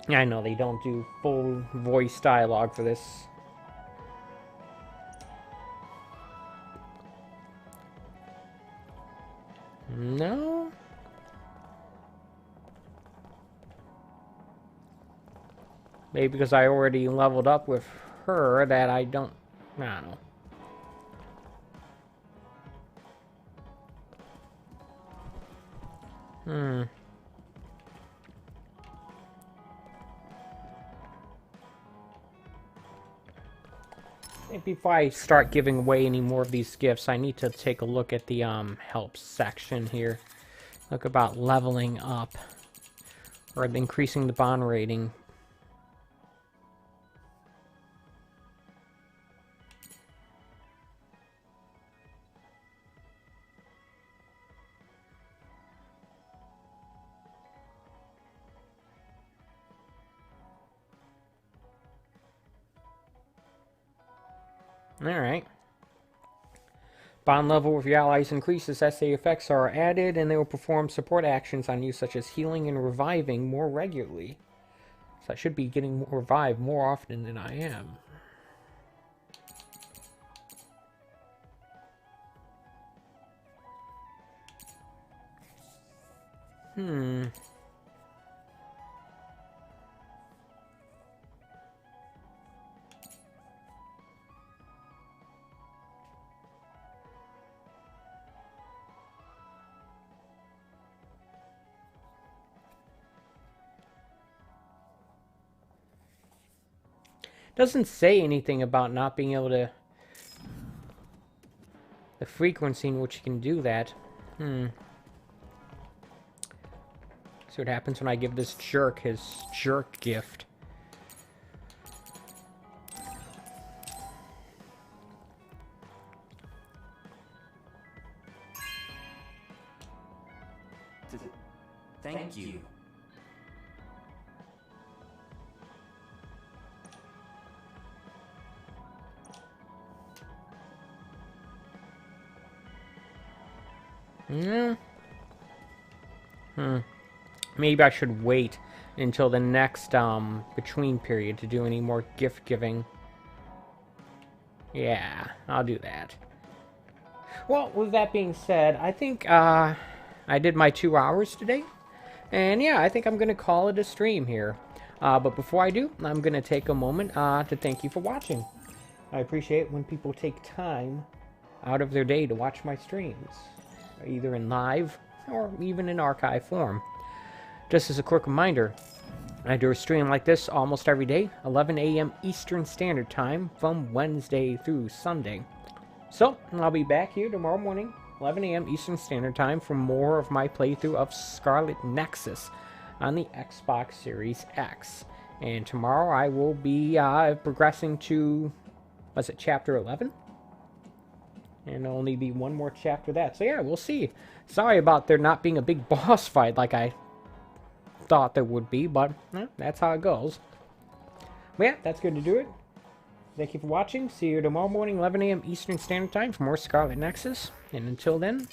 I know they don't do full voice dialogue for this. No? Maybe because I already leveled up with her that I don't know. Maybe if I start giving away any more of these gifts, I need to take a look at the help section here. Look about leveling up or increasing the bond rating. Alright. Bond level with your allies increases. SA effects are added, and they will perform support actions on you, such as healing and reviving, more regularly. So I should be getting revived more often than I am. Doesn't say anything about not being able to... the frequency in which you can do that. See what happens when I give this jerk his jerk gift. Thank you. Yeah, Maybe I should wait until the next between period to do any more gift giving. Yeah, I'll do that. Well, with that being said, I think I did my 2 hours today. And yeah, I think I'm going to call it a stream here. But before I do, I'm going to take a moment to thank you for watching. I appreciate when people take time out of their day to watch my streams, either in live or even in archive form. Just as a quick reminder, I do a stream like this almost every day, 11 a.m. Eastern Standard Time, from Wednesday through Sunday. So, I'll be back here tomorrow morning, 11 a.m. Eastern Standard Time, for more of my playthrough of Scarlet Nexus on the Xbox Series X. And tomorrow I will be progressing to, was it Chapter 11? And there'll only be one more chapter of that. So yeah, we'll see. Sorry about there not being a big boss fight like I thought there would be, but that's how it goes. But yeah, that's good to do it. Thank you for watching. See you tomorrow morning, 11 a.m. Eastern Standard Time for more Scarlet Nexus. And until then,